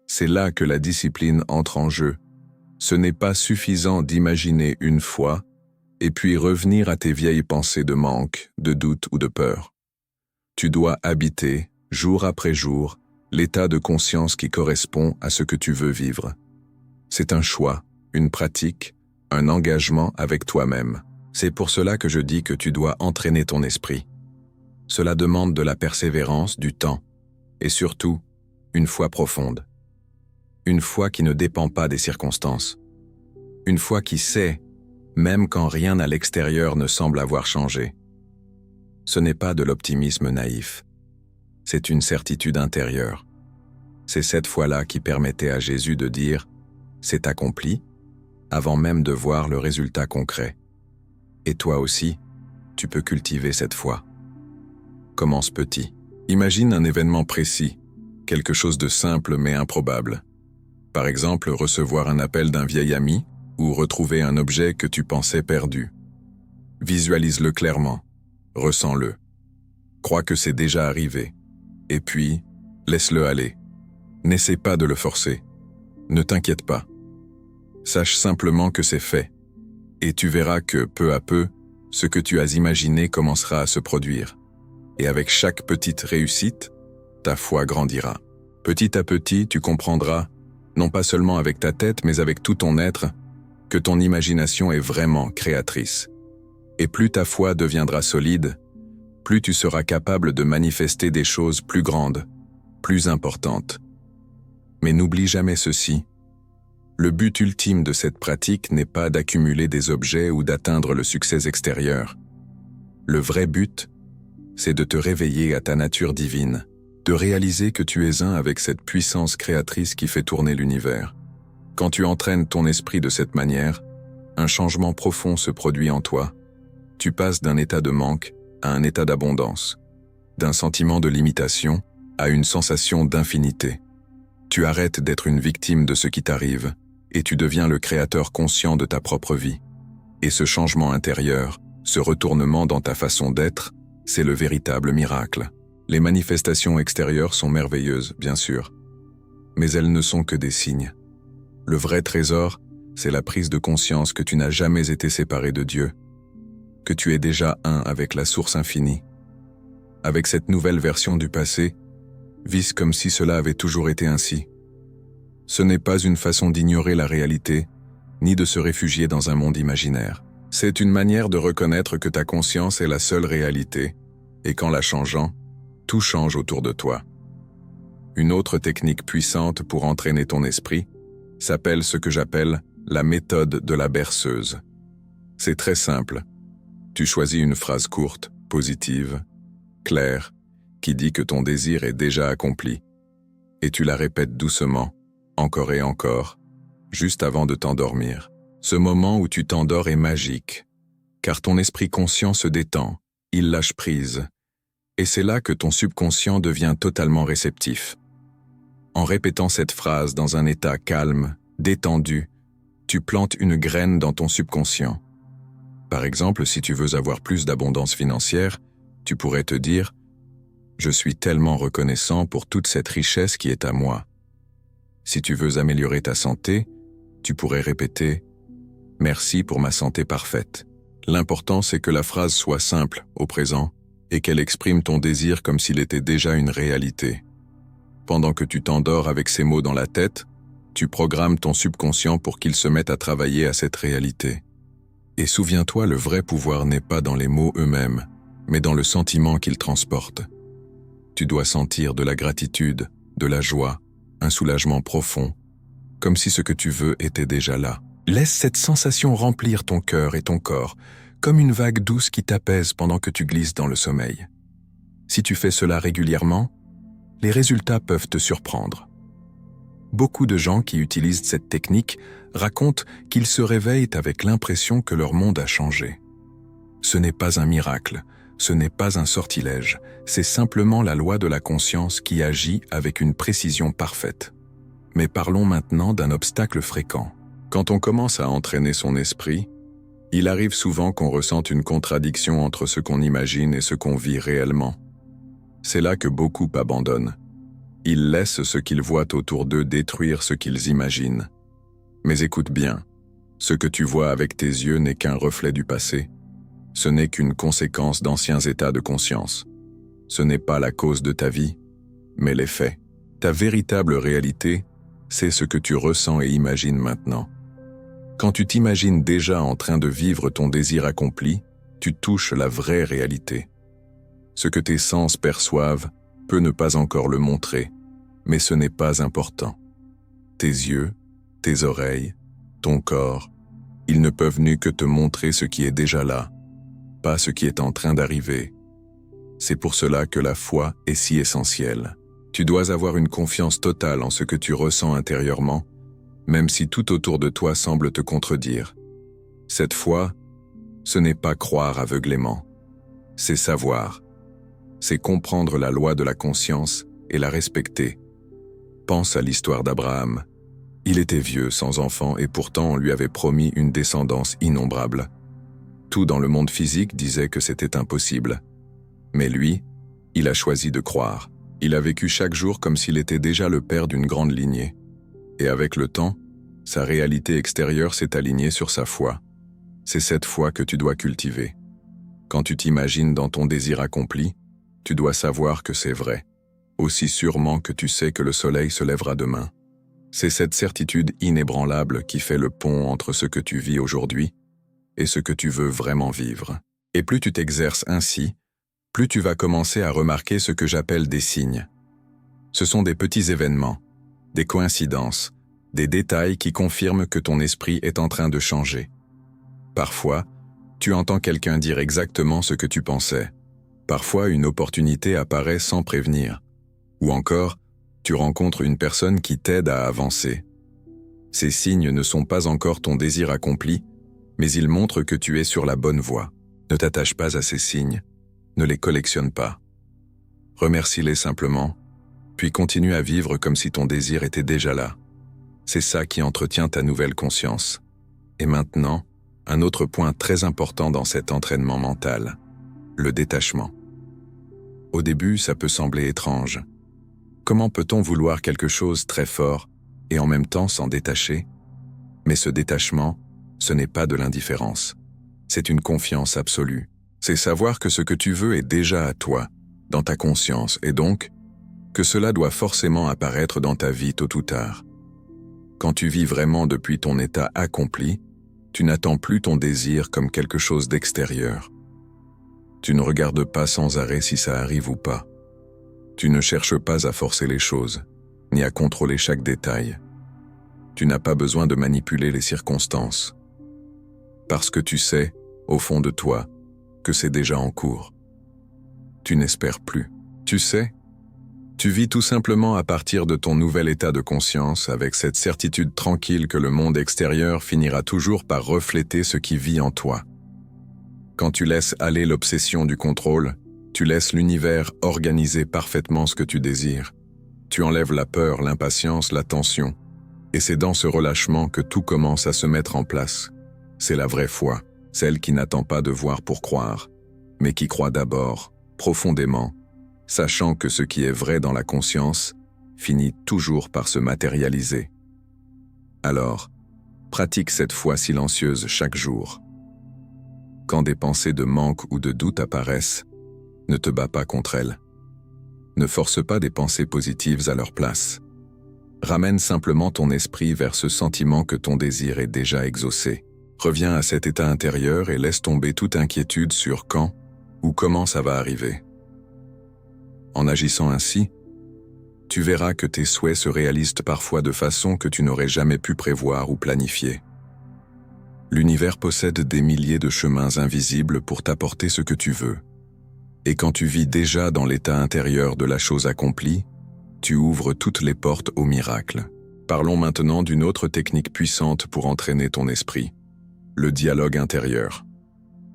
C'est là que la discipline entre en jeu. Ce n'est pas suffisant d'imaginer une fois, et puis revenir à tes vieilles pensées de manque, de doute ou de peur. Tu dois habiter, jour après jour, l'état de conscience qui correspond à ce que tu veux vivre. C'est un choix, une pratique, un engagement avec toi-même. C'est pour cela que je dis que tu dois entraîner ton esprit. Cela demande de la persévérance, du temps, et surtout, une foi profonde. Une foi qui ne dépend pas des circonstances. Une foi qui sait, même quand rien à l'extérieur ne semble avoir changé. Ce n'est pas de l'optimisme naïf. C'est une certitude intérieure. C'est cette foi-là qui permettait à Jésus de dire « c'est accompli » avant même de voir le résultat concret. Et toi aussi, tu peux cultiver cette foi. Commence petit. Imagine un événement précis, quelque chose de simple mais improbable. Par exemple, recevoir un appel d'un vieil ami ou retrouver un objet que tu pensais perdu. Visualise-le clairement, ressens-le. Crois que c'est déjà arrivé. Et puis, laisse-le aller. N'essaie pas de le forcer. Ne t'inquiète pas. Sache simplement que c'est fait. Et tu verras que, peu à peu, ce que tu as imaginé commencera à se produire. Et avec chaque petite réussite, ta foi grandira. Petit à petit, tu comprendras, non pas seulement avec ta tête, mais avec tout ton être, que ton imagination est vraiment créatrice. Et plus ta foi deviendra solide, plus tu seras capable de manifester des choses plus grandes, plus importantes. Mais n'oublie jamais ceci. Le but ultime de cette pratique n'est pas d'accumuler des objets ou d'atteindre le succès extérieur. Le vrai but, c'est de te réveiller à ta nature divine, de réaliser que tu es un avec cette puissance créatrice qui fait tourner l'univers. Quand tu entraînes ton esprit de cette manière, un changement profond se produit en toi. Tu passes d'un état de manque à un état d'abondance, d'un sentiment de limitation à une sensation d'infinité. Tu arrêtes d'être une victime de ce qui t'arrive et tu deviens le créateur conscient de ta propre vie. Et ce changement intérieur, ce retournement dans ta façon d'être, c'est le véritable miracle. Les manifestations extérieures sont merveilleuses, bien sûr, mais elles ne sont que des signes. Le vrai trésor, c'est la prise de conscience que tu n'as jamais été séparé de Dieu, que tu es déjà un avec la source infinie. Avec cette nouvelle version du passé, vis comme si cela avait toujours été ainsi. Ce n'est pas une façon d'ignorer la réalité, ni de se réfugier dans un monde imaginaire. C'est une manière de reconnaître que ta conscience est la seule réalité, et qu'en la changeant, tout change autour de toi. Une autre technique puissante pour entraîner ton esprit s'appelle ce que j'appelle la méthode de la berceuse. C'est très simple. Tu choisis une phrase courte, positive, claire, qui dit que ton désir est déjà accompli, et tu la répètes doucement, encore et encore, juste avant de t'endormir. Ce moment où tu t'endors est magique, car ton esprit conscient se détend, il lâche prise, et c'est là que ton subconscient devient totalement réceptif. En répétant cette phrase dans un état calme, détendu, tu plantes une graine dans ton subconscient. Par exemple, si tu veux avoir plus d'abondance financière, tu pourrais te dire « Je suis tellement reconnaissant pour toute cette richesse qui est à moi ». Si tu veux améliorer ta santé, tu pourrais répéter « Merci pour ma santé parfaite ». L'important, c'est que la phrase soit simple, au présent, et qu'elle exprime ton désir comme s'il était déjà une réalité. Pendant que tu t'endors avec ces mots dans la tête, tu programmes ton subconscient pour qu'il se mette à travailler à cette réalité. Et souviens-toi, le vrai pouvoir n'est pas dans les mots eux-mêmes, mais dans le sentiment qu'ils transportent. Tu dois sentir de la gratitude, de la joie, un soulagement profond, comme si ce que tu veux était déjà là. Laisse cette sensation remplir ton cœur et ton corps, comme une vague douce qui t'apaise pendant que tu glisses dans le sommeil. Si tu fais cela régulièrement, les résultats peuvent te surprendre. Beaucoup de gens qui utilisent cette technique racontent qu'ils se réveillent avec l'impression que leur monde a changé. Ce n'est pas un miracle, ce n'est pas un sortilège, c'est simplement la loi de la conscience qui agit avec une précision parfaite. Mais parlons maintenant d'un obstacle fréquent. Quand on commence à entraîner son esprit, il arrive souvent qu'on ressente une contradiction entre ce qu'on imagine et ce qu'on vit réellement. C'est là que beaucoup abandonnent. Ils laissent ce qu'ils voient autour d'eux détruire ce qu'ils imaginent. Mais écoute bien, ce que tu vois avec tes yeux n'est qu'un reflet du passé. Ce n'est qu'une conséquence d'anciens états de conscience. Ce n'est pas la cause de ta vie, mais les faits. Ta véritable réalité, c'est ce que tu ressens et imagines maintenant. Quand tu t'imagines déjà en train de vivre ton désir accompli, tu touches la vraie réalité. Ce que tes sens perçoivent peut ne pas encore le montrer, mais ce n'est pas important. Tes yeux, tes oreilles, ton corps, ils ne peuvent nu que te montrer ce qui est déjà là, pas ce qui est en train d'arriver. C'est pour cela que la foi est si essentielle. Tu dois avoir une confiance totale en ce que tu ressens intérieurement, même si tout autour de toi semble te contredire. Cette foi, ce n'est pas croire aveuglément, c'est savoir. C'est comprendre la loi de la conscience et la respecter. Pense à l'histoire d'Abraham. Il était vieux, sans enfant, et pourtant on lui avait promis une descendance innombrable. Tout dans le monde physique disait que c'était impossible. Mais lui, il a choisi de croire. Il a vécu chaque jour comme s'il était déjà le père d'une grande lignée. Et avec le temps, sa réalité extérieure s'est alignée sur sa foi. C'est cette foi que tu dois cultiver. Quand tu t'imagines dans ton désir accompli, tu dois savoir que c'est vrai, aussi sûrement que tu sais que le soleil se lèvera demain. C'est cette certitude inébranlable qui fait le pont entre ce que tu vis aujourd'hui et ce que tu veux vraiment vivre. Et plus tu t'exerces ainsi, plus tu vas commencer à remarquer ce que j'appelle des signes. Ce sont des petits événements, des coïncidences, des détails qui confirment que ton esprit est en train de changer. Parfois, tu entends quelqu'un dire exactement ce que tu pensais. Parfois, une opportunité apparaît sans prévenir. Ou encore, tu rencontres une personne qui t'aide à avancer. Ces signes ne sont pas encore ton désir accompli, mais ils montrent que tu es sur la bonne voie. Ne t'attache pas à ces signes, ne les collectionne pas. Remercie-les simplement, puis continue à vivre comme si ton désir était déjà là. C'est ça qui entretient ta nouvelle conscience. Et maintenant, un autre point très important dans cet entraînement mental, le détachement. Au début, ça peut sembler étrange. Comment peut-on vouloir quelque chose très fort et en même temps s'en détacher? Mais ce détachement, ce n'est pas de l'indifférence. C'est une confiance absolue. C'est savoir que ce que tu veux est déjà à toi, dans ta conscience, et donc que cela doit forcément apparaître dans ta vie tôt ou tard. Quand tu vis vraiment depuis ton état accompli, tu n'attends plus ton désir comme quelque chose d'extérieur. Tu ne regardes pas sans arrêt si ça arrive ou pas. Tu ne cherches pas à forcer les choses, ni à contrôler chaque détail. Tu n'as pas besoin de manipuler les circonstances. Parce que tu sais, au fond de toi, que c'est déjà en cours. Tu n'espères plus. Tu sais, tu vis tout simplement à partir de ton nouvel état de conscience avec cette certitude tranquille que le monde extérieur finira toujours par refléter ce qui vit en toi. Quand tu laisses aller l'obsession du contrôle, tu laisses l'univers organiser parfaitement ce que tu désires. Tu enlèves la peur, l'impatience, la tension. Et c'est dans ce relâchement que tout commence à se mettre en place. C'est la vraie foi, celle qui n'attend pas de voir pour croire, mais qui croit d'abord, profondément, sachant que ce qui est vrai dans la conscience finit toujours par se matérialiser. Alors, pratique cette foi silencieuse chaque jour. Quand des pensées de manque ou de doute apparaissent, ne te bats pas contre elles. Ne force pas des pensées positives à leur place. Ramène simplement ton esprit vers ce sentiment que ton désir est déjà exaucé. Reviens à cet état intérieur et laisse tomber toute inquiétude sur quand ou comment ça va arriver. En agissant ainsi, tu verras que tes souhaits se réalisent parfois de façon que tu n'aurais jamais pu prévoir ou planifier. L'univers possède des milliers de chemins invisibles pour t'apporter ce que tu veux. Et quand tu vis déjà dans l'état intérieur de la chose accomplie, tu ouvres toutes les portes au miracle. Parlons maintenant d'une autre technique puissante pour entraîner ton esprit. Le dialogue intérieur.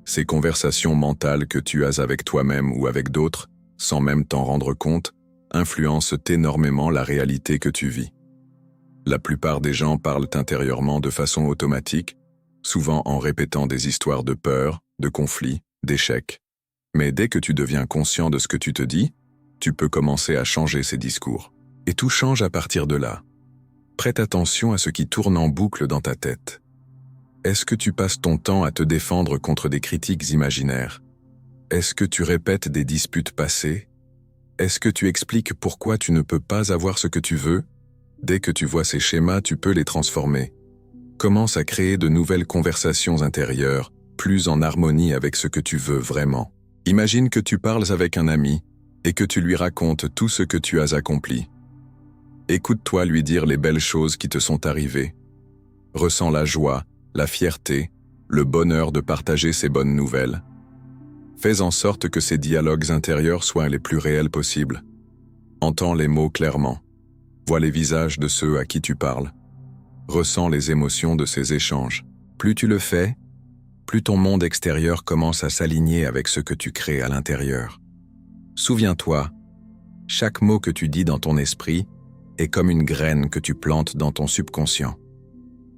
Ces conversations mentales que tu as avec toi-même ou avec d'autres, sans même t'en rendre compte, influencent énormément la réalité que tu vis. La plupart des gens parlent intérieurement de façon automatique, souvent en répétant des histoires de peur, de conflits, d'échecs. Mais dès que tu deviens conscient de ce que tu te dis, tu peux commencer à changer ces discours. Et tout change à partir de là. Prête attention à ce qui tourne en boucle dans ta tête. Est-ce que tu passes ton temps à te défendre contre des critiques imaginaires? Est-ce que tu répètes des disputes passées? Est-ce que tu expliques pourquoi tu ne peux pas avoir ce que tu veux? Dès que tu vois ces schémas, tu peux les transformer. Commence à créer de nouvelles conversations intérieures, plus en harmonie avec ce que tu veux vraiment. Imagine que tu parles avec un ami et que tu lui racontes tout ce que tu as accompli. Écoute-toi lui dire les belles choses qui te sont arrivées. Ressens la joie, la fierté, le bonheur de partager ces bonnes nouvelles. Fais en sorte que ces dialogues intérieurs soient les plus réels possibles. Entends les mots clairement. Vois les visages de ceux à qui tu parles. Ressens les émotions de ces échanges. Plus tu le fais, plus ton monde extérieur commence à s'aligner avec ce que tu crées à l'intérieur. Souviens-toi, chaque mot que tu dis dans ton esprit est comme une graine que tu plantes dans ton subconscient.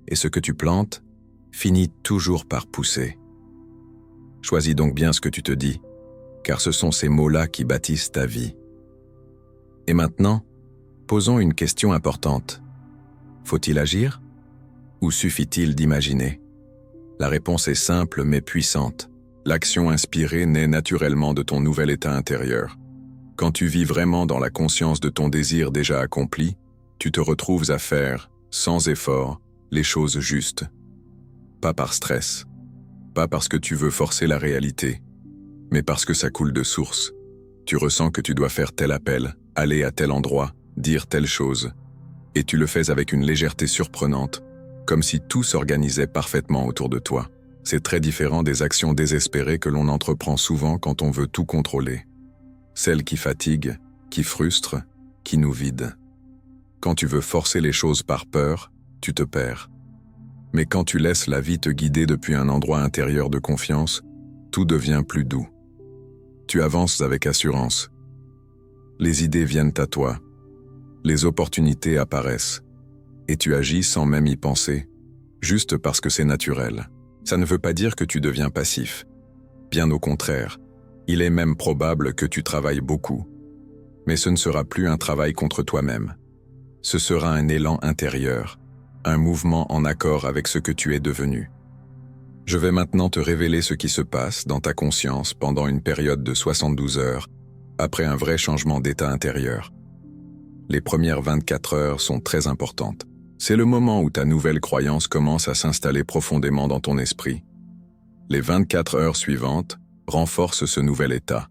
Et ce que tu plantes finit toujours par pousser. Choisis donc bien ce que tu te dis, car ce sont ces mots-là qui bâtissent ta vie. Et maintenant, posons une question importante. Faut-il agir? Ou suffit-il d'imaginer? La réponse est simple mais puissante. L'action inspirée naît naturellement de ton nouvel état intérieur. Quand tu vis vraiment dans la conscience de ton désir déjà accompli, tu te retrouves à faire, sans effort, les choses justes. Pas par stress, pas parce que tu veux forcer la réalité, mais parce que ça coule de source. Tu ressens que tu dois faire tel appel, aller à tel endroit, dire telle chose, et tu le fais avec une légèreté surprenante, comme si tout s'organisait parfaitement autour de toi. C'est très différent des actions désespérées que l'on entreprend souvent quand on veut tout contrôler. Celles qui fatiguent, qui frustrent, qui nous vident. Quand tu veux forcer les choses par peur, tu te perds. Mais quand tu laisses la vie te guider depuis un endroit intérieur de confiance, tout devient plus doux. Tu avances avec assurance. Les idées viennent à toi. Les opportunités apparaissent. Et tu agis sans même y penser, juste parce que c'est naturel. Ça ne veut pas dire que tu deviens passif. Bien au contraire, il est même probable que tu travailles beaucoup. Mais ce ne sera plus un travail contre toi-même. Ce sera un élan intérieur, un mouvement en accord avec ce que tu es devenu. Je vais maintenant te révéler ce qui se passe dans ta conscience pendant une période de 72 heures, après un vrai changement d'état intérieur. Les premières 24 heures sont très importantes. C'est le moment où ta nouvelle croyance commence à s'installer profondément dans ton esprit. Les 24 heures suivantes renforcent ce nouvel état.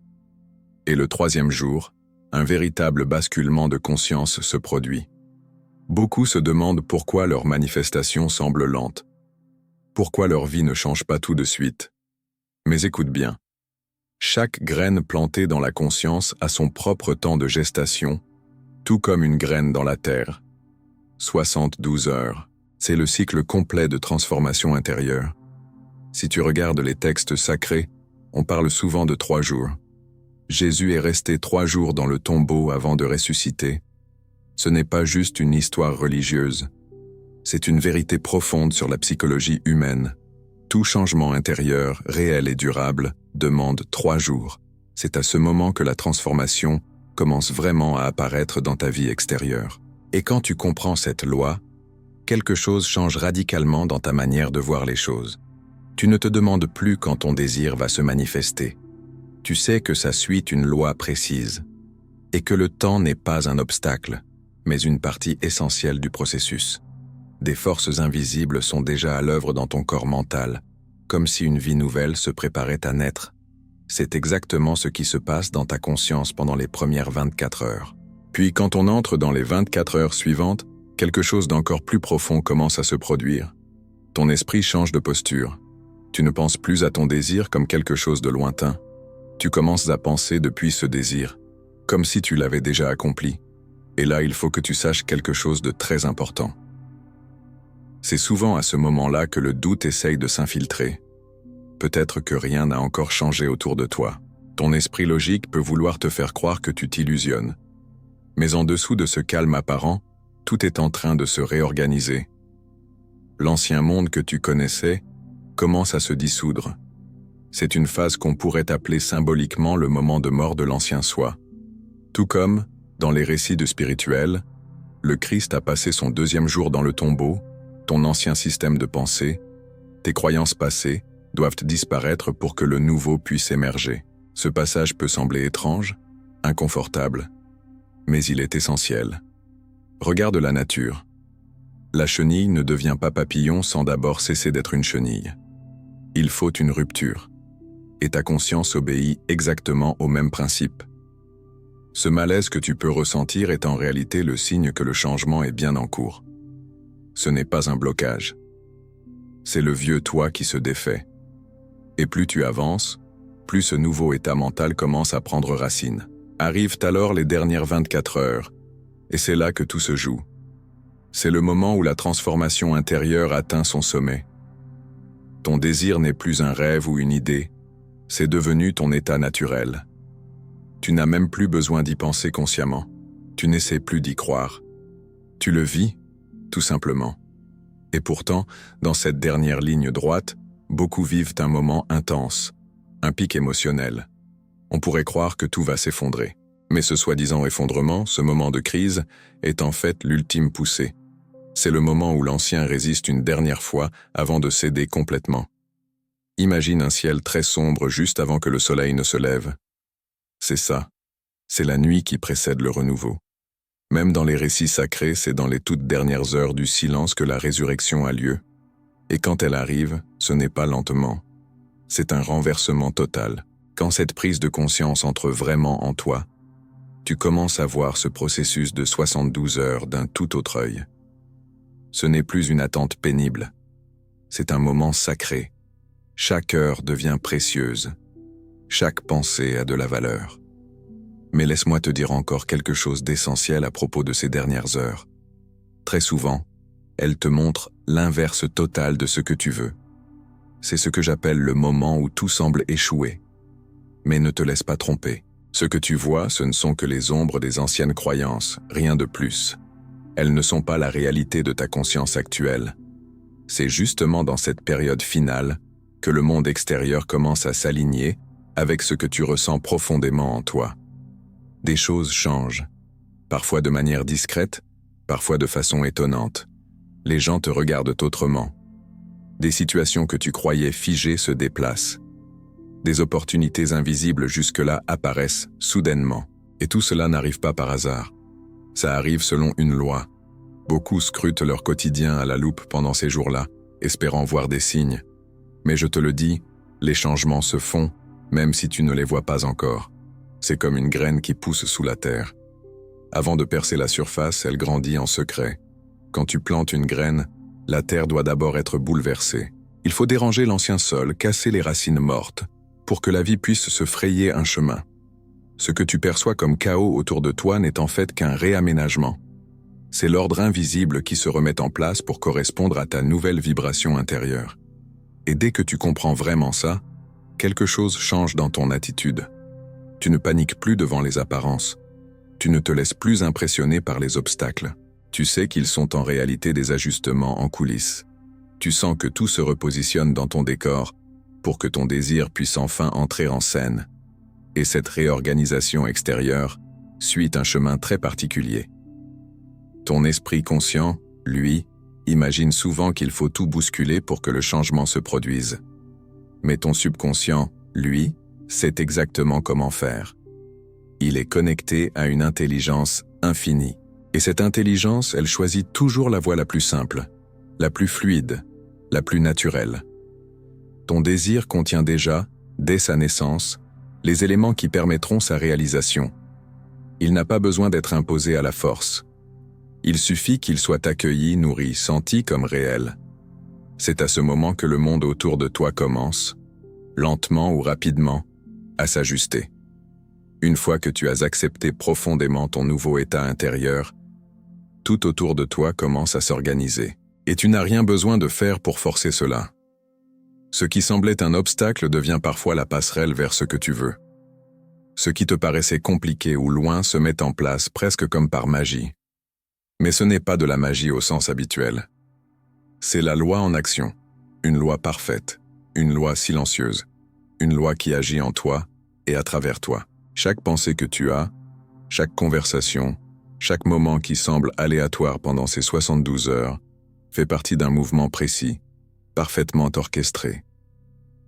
Et le troisième jour, un véritable basculement de conscience se produit. Beaucoup se demandent pourquoi leur manifestation semble lente. Pourquoi leur vie ne change pas tout de suite. Mais écoute bien. Chaque graine plantée dans la conscience a son propre temps de gestation, tout comme une graine dans la terre. 72 heures, c'est le cycle complet de transformation intérieure. Si tu regardes les textes sacrés, on parle souvent de 3 jours. Jésus est resté 3 jours dans le tombeau avant de ressusciter. Ce n'est pas juste une histoire religieuse. C'est une vérité profonde sur la psychologie humaine. Tout changement intérieur, réel et durable, demande 3 jours. C'est à ce moment que la transformation commence vraiment à apparaître dans ta vie extérieure. Et quand tu comprends cette loi, quelque chose change radicalement dans ta manière de voir les choses. Tu ne te demandes plus quand ton désir va se manifester. Tu sais que ça suit une loi précise. et que le temps n'est pas un obstacle, mais une partie essentielle du processus. Des forces invisibles sont déjà à l'œuvre dans ton corps mental, comme si une vie nouvelle se préparait à naître. C'est exactement ce qui se passe dans ta conscience pendant les premières 24 heures. Puis quand on entre dans les 24 heures suivantes, quelque chose d'encore plus profond commence à se produire. Ton esprit change de posture. Tu ne penses plus à ton désir comme quelque chose de lointain. Tu commences à penser depuis ce désir, comme si tu l'avais déjà accompli. Et là, il faut que tu saches quelque chose de très important. C'est souvent à ce moment-là que le doute essaye de s'infiltrer. Peut-être que rien n'a encore changé autour de toi. Ton esprit logique peut vouloir te faire croire que tu t'illusionnes. Mais en dessous de ce calme apparent, tout est en train de se réorganiser. L'ancien monde que tu connaissais commence à se dissoudre. C'est une phase qu'on pourrait appeler symboliquement le moment de mort de l'ancien soi. Tout comme, dans les récits de spirituels, le Christ a passé son 2e jour dans le tombeau, ton ancien système de pensée, tes croyances passées doivent disparaître pour que le nouveau puisse émerger. Ce passage peut sembler étrange, inconfortable, mais il est essentiel. Regarde la nature. La chenille ne devient pas papillon sans d'abord cesser d'être une chenille. Il faut une rupture. Et ta conscience obéit exactement au même principe. Ce malaise que tu peux ressentir est en réalité le signe que le changement est bien en cours. Ce n'est pas un blocage. C'est le vieux toi qui se défait. Et plus tu avances, plus ce nouveau état mental commence à prendre racine. Arrivent alors les dernières 24 heures, et c'est là que tout se joue. C'est le moment où la transformation intérieure atteint son sommet. Ton désir n'est plus un rêve ou une idée, c'est devenu ton état naturel. Tu n'as même plus besoin d'y penser consciemment. Tu n'essaies plus d'y croire. Tu le vis, tout simplement. Et pourtant, dans cette dernière ligne droite, beaucoup vivent un moment intense, un pic émotionnel. On pourrait croire que tout va s'effondrer. Mais ce soi-disant effondrement, ce moment de crise, est en fait l'ultime poussée. C'est le moment où l'ancien résiste une dernière fois avant de céder complètement. Imagine un ciel très sombre juste avant que le soleil ne se lève. C'est ça. C'est la nuit qui précède le renouveau. Même dans les récits sacrés, c'est dans les toutes dernières heures du silence que la résurrection a lieu. Et quand elle arrive, ce n'est pas lentement. C'est un renversement total. Quand cette prise de conscience entre vraiment en toi, tu commences à voir ce processus de 72 heures d'un tout autre œil. Ce n'est plus une attente pénible. C'est un moment sacré. Chaque heure devient précieuse. Chaque pensée a de la valeur. Mais laisse-moi te dire encore quelque chose d'essentiel à propos de ces dernières heures. Très souvent, elles te montrent l'inverse total de ce que tu veux. C'est ce que j'appelle le moment où tout semble échouer. Mais ne te laisse pas tromper. Ce que tu vois, ce ne sont que les ombres des anciennes croyances, rien de plus. Elles ne sont pas la réalité de ta conscience actuelle. C'est justement dans cette période finale que le monde extérieur commence à s'aligner avec ce que tu ressens profondément en toi. Des choses changent, parfois de manière discrète, parfois de façon étonnante. Les gens te regardent autrement. Des situations que tu croyais figées se déplacent. Des opportunités invisibles jusque-là apparaissent soudainement. Et tout cela n'arrive pas par hasard. Ça arrive selon une loi. Beaucoup scrutent leur quotidien à la loupe pendant ces jours-là, espérant voir des signes. Mais je te le dis, les changements se font, même si tu ne les vois pas encore. C'est comme une graine qui pousse sous la terre. Avant de percer la surface, elle grandit en secret. Quand tu plantes une graine, la terre doit d'abord être bouleversée. Il faut déranger l'ancien sol, casser les racines mortes, pour que la vie puisse se frayer un chemin. Ce que tu perçois comme chaos autour de toi n'est en fait qu'un réaménagement. C'est l'ordre invisible qui se remet en place pour correspondre à ta nouvelle vibration intérieure. Et dès que tu comprends vraiment ça, quelque chose change dans ton attitude. Tu ne paniques plus devant les apparences. Tu ne te laisses plus impressionner par les obstacles. Tu sais qu'ils sont en réalité des ajustements en coulisses. Tu sens que tout se repositionne dans ton décor pour que ton désir puisse enfin entrer en scène. Et cette réorganisation extérieure suit un chemin très particulier. Ton esprit conscient, lui, imagine souvent qu'il faut tout bousculer pour que le changement se produise. Mais ton subconscient, lui, sait exactement comment faire. Il est connecté à une intelligence infinie. Et cette intelligence, elle choisit toujours la voie la plus simple, la plus fluide, la plus naturelle. Ton désir contient déjà, dès sa naissance, les éléments qui permettront sa réalisation. Il n'a pas besoin d'être imposé à la force. Il suffit qu'il soit accueilli, nourri, senti comme réel. C'est à ce moment que le monde autour de toi commence, lentement ou rapidement, à s'ajuster. Une fois que tu as accepté profondément ton nouveau état intérieur, tout autour de toi commence à s'organiser. Et tu n'as rien besoin de faire pour forcer cela. Ce qui semblait un obstacle devient parfois la passerelle vers ce que tu veux. Ce qui te paraissait compliqué ou loin se met en place presque comme par magie. Mais ce n'est pas de la magie au sens habituel. C'est la loi en action, une loi parfaite, une loi silencieuse, une loi qui agit en toi et à travers toi. Chaque pensée que tu as, chaque conversation, chaque moment qui semble aléatoire pendant ces 72 heures, fait partie d'un mouvement précis, parfaitement orchestré.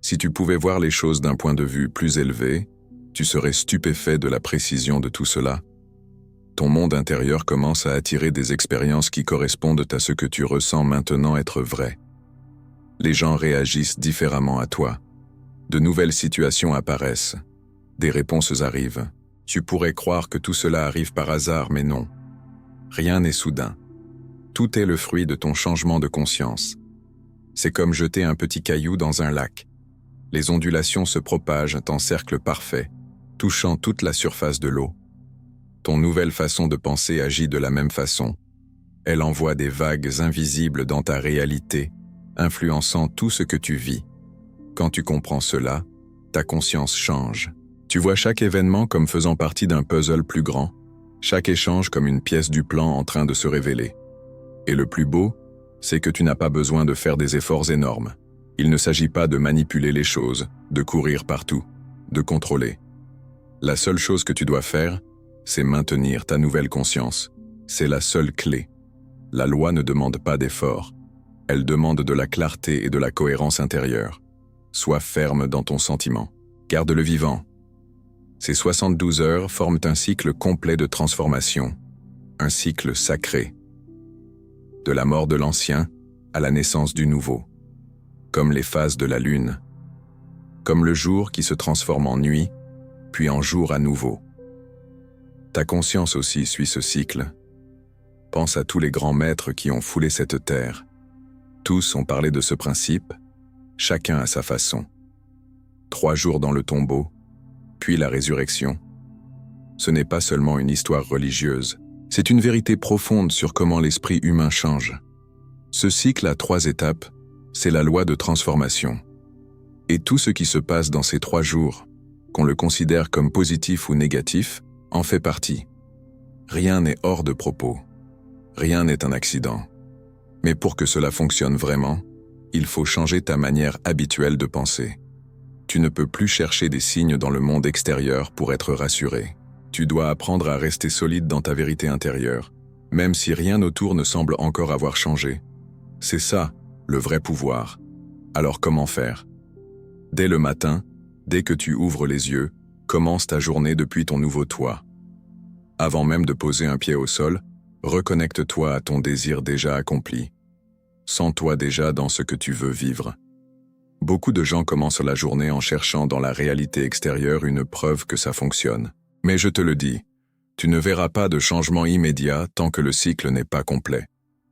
Si tu pouvais voir les choses d'un point de vue plus élevé, tu serais stupéfait de la précision de tout cela. Ton monde intérieur commence à attirer des expériences qui correspondent à ce que tu ressens maintenant être vrai. Les gens réagissent différemment à toi. De nouvelles situations apparaissent. Des réponses arrivent. Tu pourrais croire que tout cela arrive par hasard, mais non. Rien n'est soudain. Tout est le fruit de ton changement de conscience. C'est comme jeter un petit caillou dans un lac. Les ondulations se propagent en cercle parfait, touchant toute la surface de l'eau. Ton nouvelle façon de penser agit de la même façon. Elle envoie des vagues invisibles dans ta réalité, influençant tout ce que tu vis. Quand tu comprends cela, ta conscience change. Tu vois chaque événement comme faisant partie d'un puzzle plus grand, chaque échange comme une pièce du plan en train de se révéler. Et le plus beau, c'est que tu n'as pas besoin de faire des efforts énormes. Il ne s'agit pas de manipuler les choses, de courir partout, de contrôler. La seule chose que tu dois faire, c'est maintenir ta nouvelle conscience. C'est la seule clé. La loi ne demande pas d'effort. Elle demande de la clarté et de la cohérence intérieure. Sois ferme dans ton sentiment. Garde-le vivant. Ces 72 heures forment un cycle complet de transformation, un cycle sacré. De la mort de l'ancien à la naissance du nouveau. Comme les phases de la lune. Comme le jour qui se transforme en nuit, puis en jour à nouveau. Ta conscience aussi suit ce cycle. Pense à tous les grands maîtres qui ont foulé cette terre. Tous ont parlé de ce principe, chacun à sa façon. 3 jours dans le tombeau, puis la résurrection. Ce n'est pas seulement une histoire religieuse, c'est une vérité profonde sur comment l'esprit humain change. Ce cycle a 3 étapes, c'est la loi de transformation. Et tout ce qui se passe dans ces 3 jours, qu'on le considère comme positif ou négatif, en fait partie. Rien n'est hors de propos. Rien n'est un accident. Mais pour que cela fonctionne vraiment, il faut changer ta manière habituelle de penser. Tu ne peux plus chercher des signes dans le monde extérieur pour être rassuré. Tu dois apprendre à rester solide dans ta vérité intérieure, même si rien autour ne semble encore avoir changé. C'est ça, le vrai pouvoir. Alors comment faire? Dès le matin, dès que tu ouvres les yeux, commence ta journée depuis ton nouveau toi. Avant même de poser un pied au sol, reconnecte-toi à ton désir déjà accompli. Sens-toi déjà dans ce que tu veux vivre. Beaucoup de gens commencent la journée en cherchant dans la réalité extérieure une preuve que ça fonctionne. Mais je te le dis, tu ne verras pas de changement immédiat tant que le cycle n'est pas complet.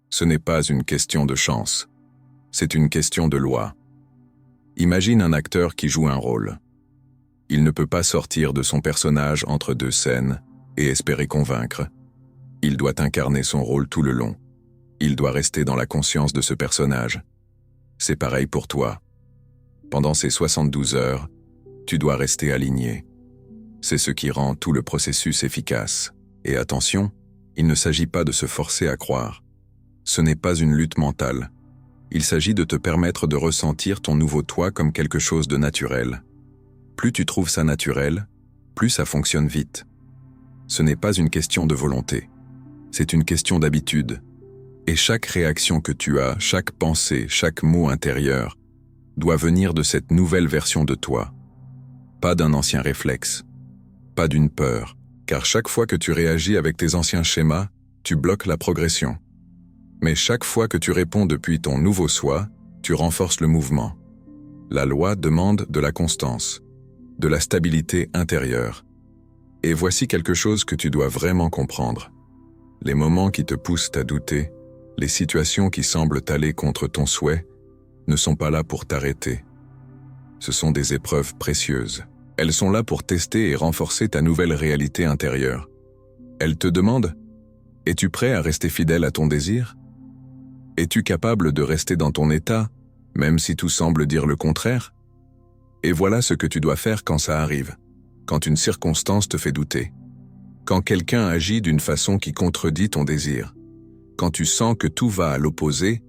Ce n'est pas une question de chance. C'est une question de loi. Imagine un acteur qui joue un rôle. Il ne peut pas sortir de son personnage entre 2 scènes et espérer convaincre. Il doit incarner son rôle tout le long. Il doit rester dans la conscience de ce personnage. C'est pareil pour toi. Pendant ces 72 heures, tu dois rester aligné. C'est ce qui rend tout le processus efficace. Et attention, il ne s'agit pas de se forcer à croire. Ce n'est pas une lutte mentale. Il s'agit de te permettre de ressentir ton nouveau toi comme quelque chose de naturel. Plus tu trouves ça naturel, plus ça fonctionne vite. Ce n'est pas une question de volonté. C'est une question d'habitude. Et chaque réaction que tu as, chaque pensée, chaque mot intérieur, doit venir de cette nouvelle version de toi. Pas d'un ancien réflexe. Pas d'une peur, car chaque fois que tu réagis avec tes anciens schémas, tu bloques la progression. Mais chaque fois que tu réponds depuis ton nouveau soi, tu renforces le mouvement. La loi demande de la constance, de la stabilité intérieure. Et voici quelque chose que tu dois vraiment comprendre. Les moments qui te poussent à douter, les situations qui semblent aller contre ton souhait, ne sont pas là pour t'arrêter. Ce sont des épreuves précieuses. Elles sont là pour tester et renforcer ta nouvelle réalité intérieure. Elles te demandent: es-tu prêt à rester fidèle à ton désir? Es-tu capable de rester dans ton état, même si tout semble dire le contraire? Et voilà ce que tu dois faire quand ça arrive, quand une circonstance te fait douter, quand quelqu'un agit d'une façon qui contredit ton désir, quand tu sens que tout va à l'opposé.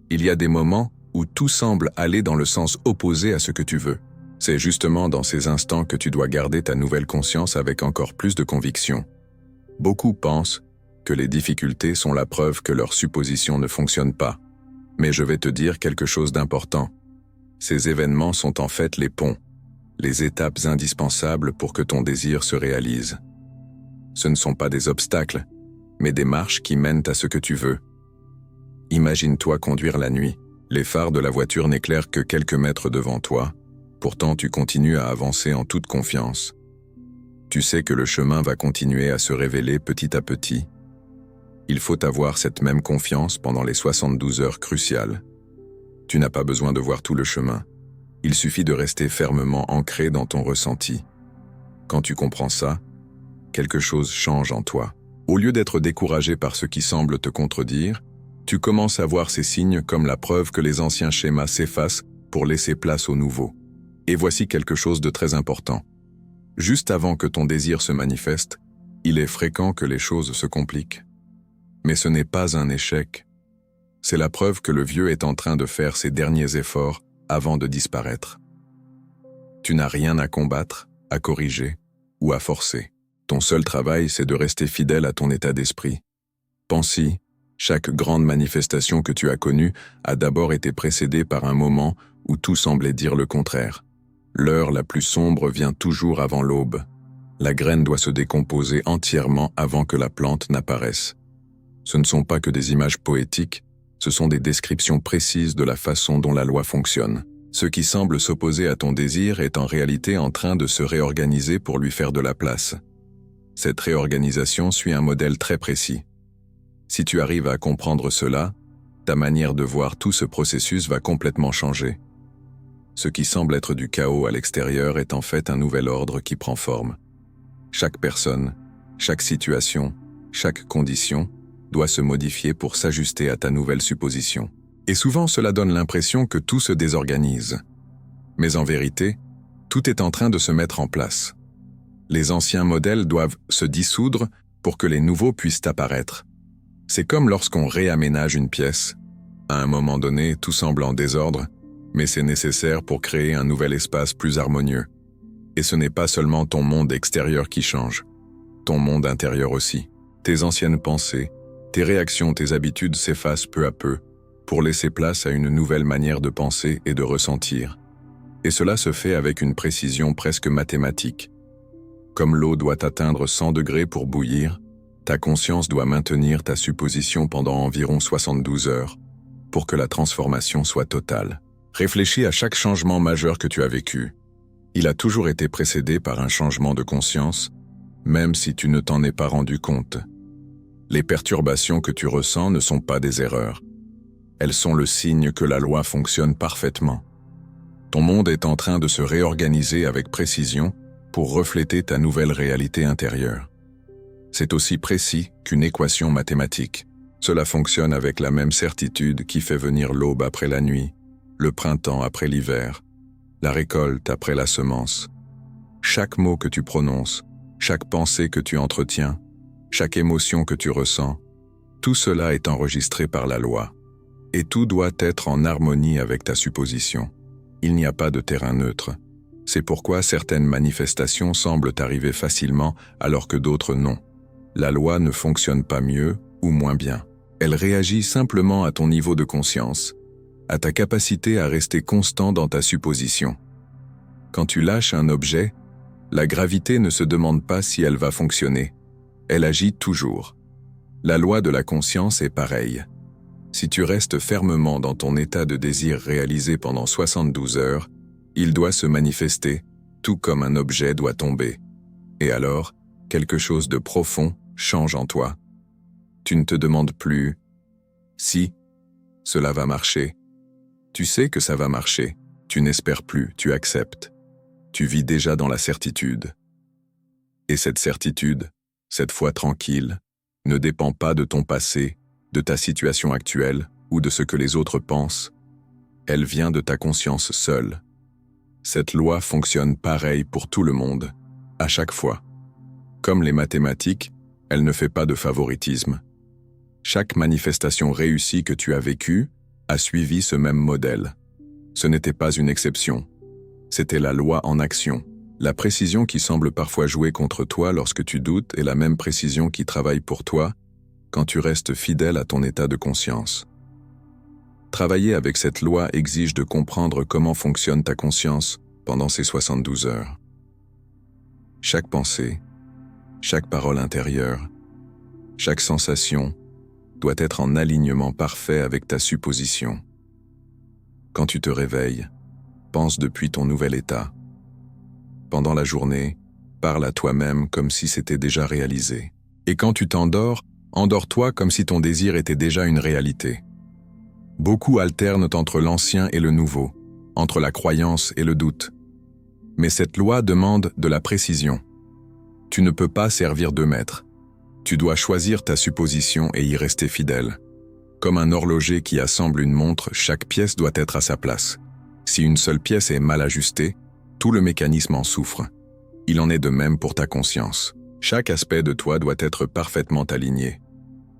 Il y a des moments où tout semble aller dans le sens opposé à ce que tu veux. C'est justement dans ces instants que tu dois garder ta nouvelle conscience avec encore plus de conviction. Beaucoup pensent que les difficultés sont la preuve que leurs suppositions ne fonctionnent pas. Mais je vais te dire quelque chose d'important. Ces événements sont en fait les ponts, les étapes indispensables pour que ton désir se réalise. Ce ne sont pas des obstacles, mais des marches qui mènent à ce que tu veux. Imagine-toi conduire la nuit. Les phares de la voiture n'éclairent que quelques mètres devant toi. Pourtant, tu continues à avancer en toute confiance. Tu sais que le chemin va continuer à se révéler petit à petit. Il faut avoir cette même confiance pendant les 72 heures cruciales. Tu n'as pas besoin de voir tout le chemin. Il suffit de rester fermement ancré dans ton ressenti. Quand tu comprends ça, quelque chose change en toi. Au lieu d'être découragé par ce qui semble te contredire, tu commences à voir ces signes comme la preuve que les anciens schémas s'effacent pour laisser place au nouveau. Et voici quelque chose de très important. Juste avant que ton désir se manifeste, il est fréquent que les choses se compliquent. Mais ce n'est pas un échec. C'est la preuve que le vieux est en train de faire ses derniers efforts avant de disparaître. Tu n'as rien à combattre, à corriger ou à forcer. Ton seul travail, c'est de rester fidèle à ton état d'esprit. Pense-y, chaque grande manifestation que tu as connue a d'abord été précédée par un moment où tout semblait dire le contraire. L'heure la plus sombre vient toujours avant l'aube. La graine doit se décomposer entièrement avant que la plante n'apparaisse. Ce ne sont pas que des images poétiques, ce sont des descriptions précises de la façon dont la loi fonctionne. Ce qui semble s'opposer à ton désir est en réalité en train de se réorganiser pour lui faire de la place. Cette réorganisation suit un modèle très précis. Si tu arrives à comprendre cela, ta manière de voir tout ce processus va complètement changer. Ce qui semble être du chaos à l'extérieur est en fait un nouvel ordre qui prend forme. Chaque personne, chaque situation, chaque condition doit se modifier pour s'ajuster à ta nouvelle supposition. Et souvent cela donne l'impression que tout se désorganise. Mais en vérité, tout est en train de se mettre en place. Les anciens modèles doivent se dissoudre pour que les nouveaux puissent apparaître. C'est comme lorsqu'on réaménage une pièce. À un moment donné, tout semble en désordre, mais c'est nécessaire pour créer un nouvel espace plus harmonieux. Et ce n'est pas seulement ton monde extérieur qui change, ton monde intérieur aussi. Tes anciennes pensées, tes réactions, tes habitudes s'effacent peu à peu pour laisser place à une nouvelle manière de penser et de ressentir. Et cela se fait avec une précision presque mathématique. Comme l'eau doit atteindre 100 degrés pour bouillir, ta conscience doit maintenir ta supposition pendant environ 72 heures pour que la transformation soit totale. Réfléchis à chaque changement majeur que tu as vécu. Il a toujours été précédé par un changement de conscience, même si tu ne t'en es pas rendu compte. Les perturbations que tu ressens ne sont pas des erreurs. Elles sont le signe que la loi fonctionne parfaitement. Ton monde est en train de se réorganiser avec précision pour refléter ta nouvelle réalité intérieure. C'est aussi précis qu'une équation mathématique. Cela fonctionne avec la même certitude qui fait venir l'aube après la nuit, le printemps après l'hiver, la récolte après la semence. Chaque mot que tu prononces, chaque pensée que tu entretiens, chaque émotion que tu ressens, tout cela est enregistré par la loi. Et tout doit être en harmonie avec ta supposition. Il n'y a pas de terrain neutre. C'est pourquoi certaines manifestations semblent arriver facilement alors que d'autres non. La loi ne fonctionne pas mieux ou moins bien. Elle réagit simplement à ton niveau de conscience, à ta capacité à rester constant dans ta supposition. Quand tu lâches un objet, La gravité ne se demande pas si elle va fonctionner. Elle agit toujours. La loi de la conscience est pareille. Si tu restes fermement dans ton état de désir réalisé pendant 72 heures, il doit se manifester, tout comme un objet doit tomber. Et alors, quelque chose de profond change en toi. Tu ne te demandes plus « si, cela va marcher ». Tu sais que ça va marcher, tu n'espères plus, tu acceptes. Tu vis déjà dans la certitude. Et cette certitude, cette foi tranquille, ne dépend pas de ton passé, de ta situation actuelle ou de ce que les autres pensent. Elle vient de ta conscience seule. Cette loi fonctionne pareil pour tout le monde, à chaque fois. Comme les mathématiques, elle ne fait pas de favoritisme. Chaque manifestation réussie que tu as vécue a suivi ce même modèle. Ce n'était pas une exception. C'était la loi en action. La précision qui semble parfois jouer contre toi lorsque tu doutes est la même précision qui travaille pour toi quand tu restes fidèle à ton état de conscience. Travailler avec cette loi exige de comprendre comment fonctionne ta conscience pendant ces 72 heures. Chaque pensée, chaque parole intérieure, chaque sensation doit être en alignement parfait avec ta supposition. Quand tu te réveilles, pense depuis ton nouvel état. Pendant la journée, parle à toi-même comme si c'était déjà réalisé. Et quand tu t'endors, endors-toi comme si ton désir était déjà une réalité. Beaucoup alternent entre l'ancien et le nouveau, entre la croyance et le doute. Mais cette loi demande de la précision. Tu ne peux pas servir de maître. Tu dois choisir ta supposition et y rester fidèle. Comme un horloger qui assemble une montre, chaque pièce doit être à sa place. Si une seule pièce est mal ajustée, tout le mécanisme en souffre. Il en est de même pour ta conscience. Chaque aspect de toi doit être parfaitement aligné.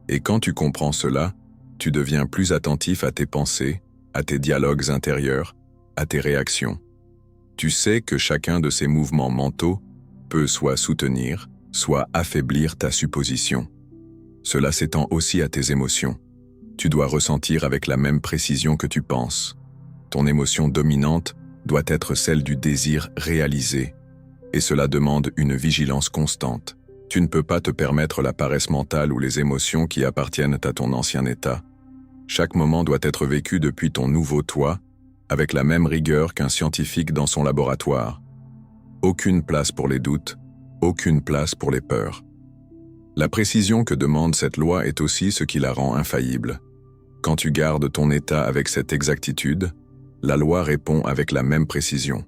Et quand tu comprends cela, tu deviens plus attentif à tes pensées, à tes dialogues intérieurs, à tes réactions. Tu sais que chacun de ces mouvements mentaux peut soit soutenir, soit affaiblir ta supposition. Cela s'étend aussi à tes émotions. Tu dois ressentir avec la même précision que tu penses. Ton émotion dominante doit être celle du désir réalisé, et cela demande une vigilance constante. Tu ne peux pas te permettre la paresse mentale ou les émotions qui appartiennent à ton ancien état. Chaque moment doit être vécu depuis ton nouveau toi, avec la même rigueur qu'un scientifique dans son laboratoire. Aucune place pour les doutes, aucune place pour les peurs. La précision que demande cette loi est aussi ce qui la rend infaillible. Quand tu gardes ton état avec cette exactitude, la loi répond avec la même précision.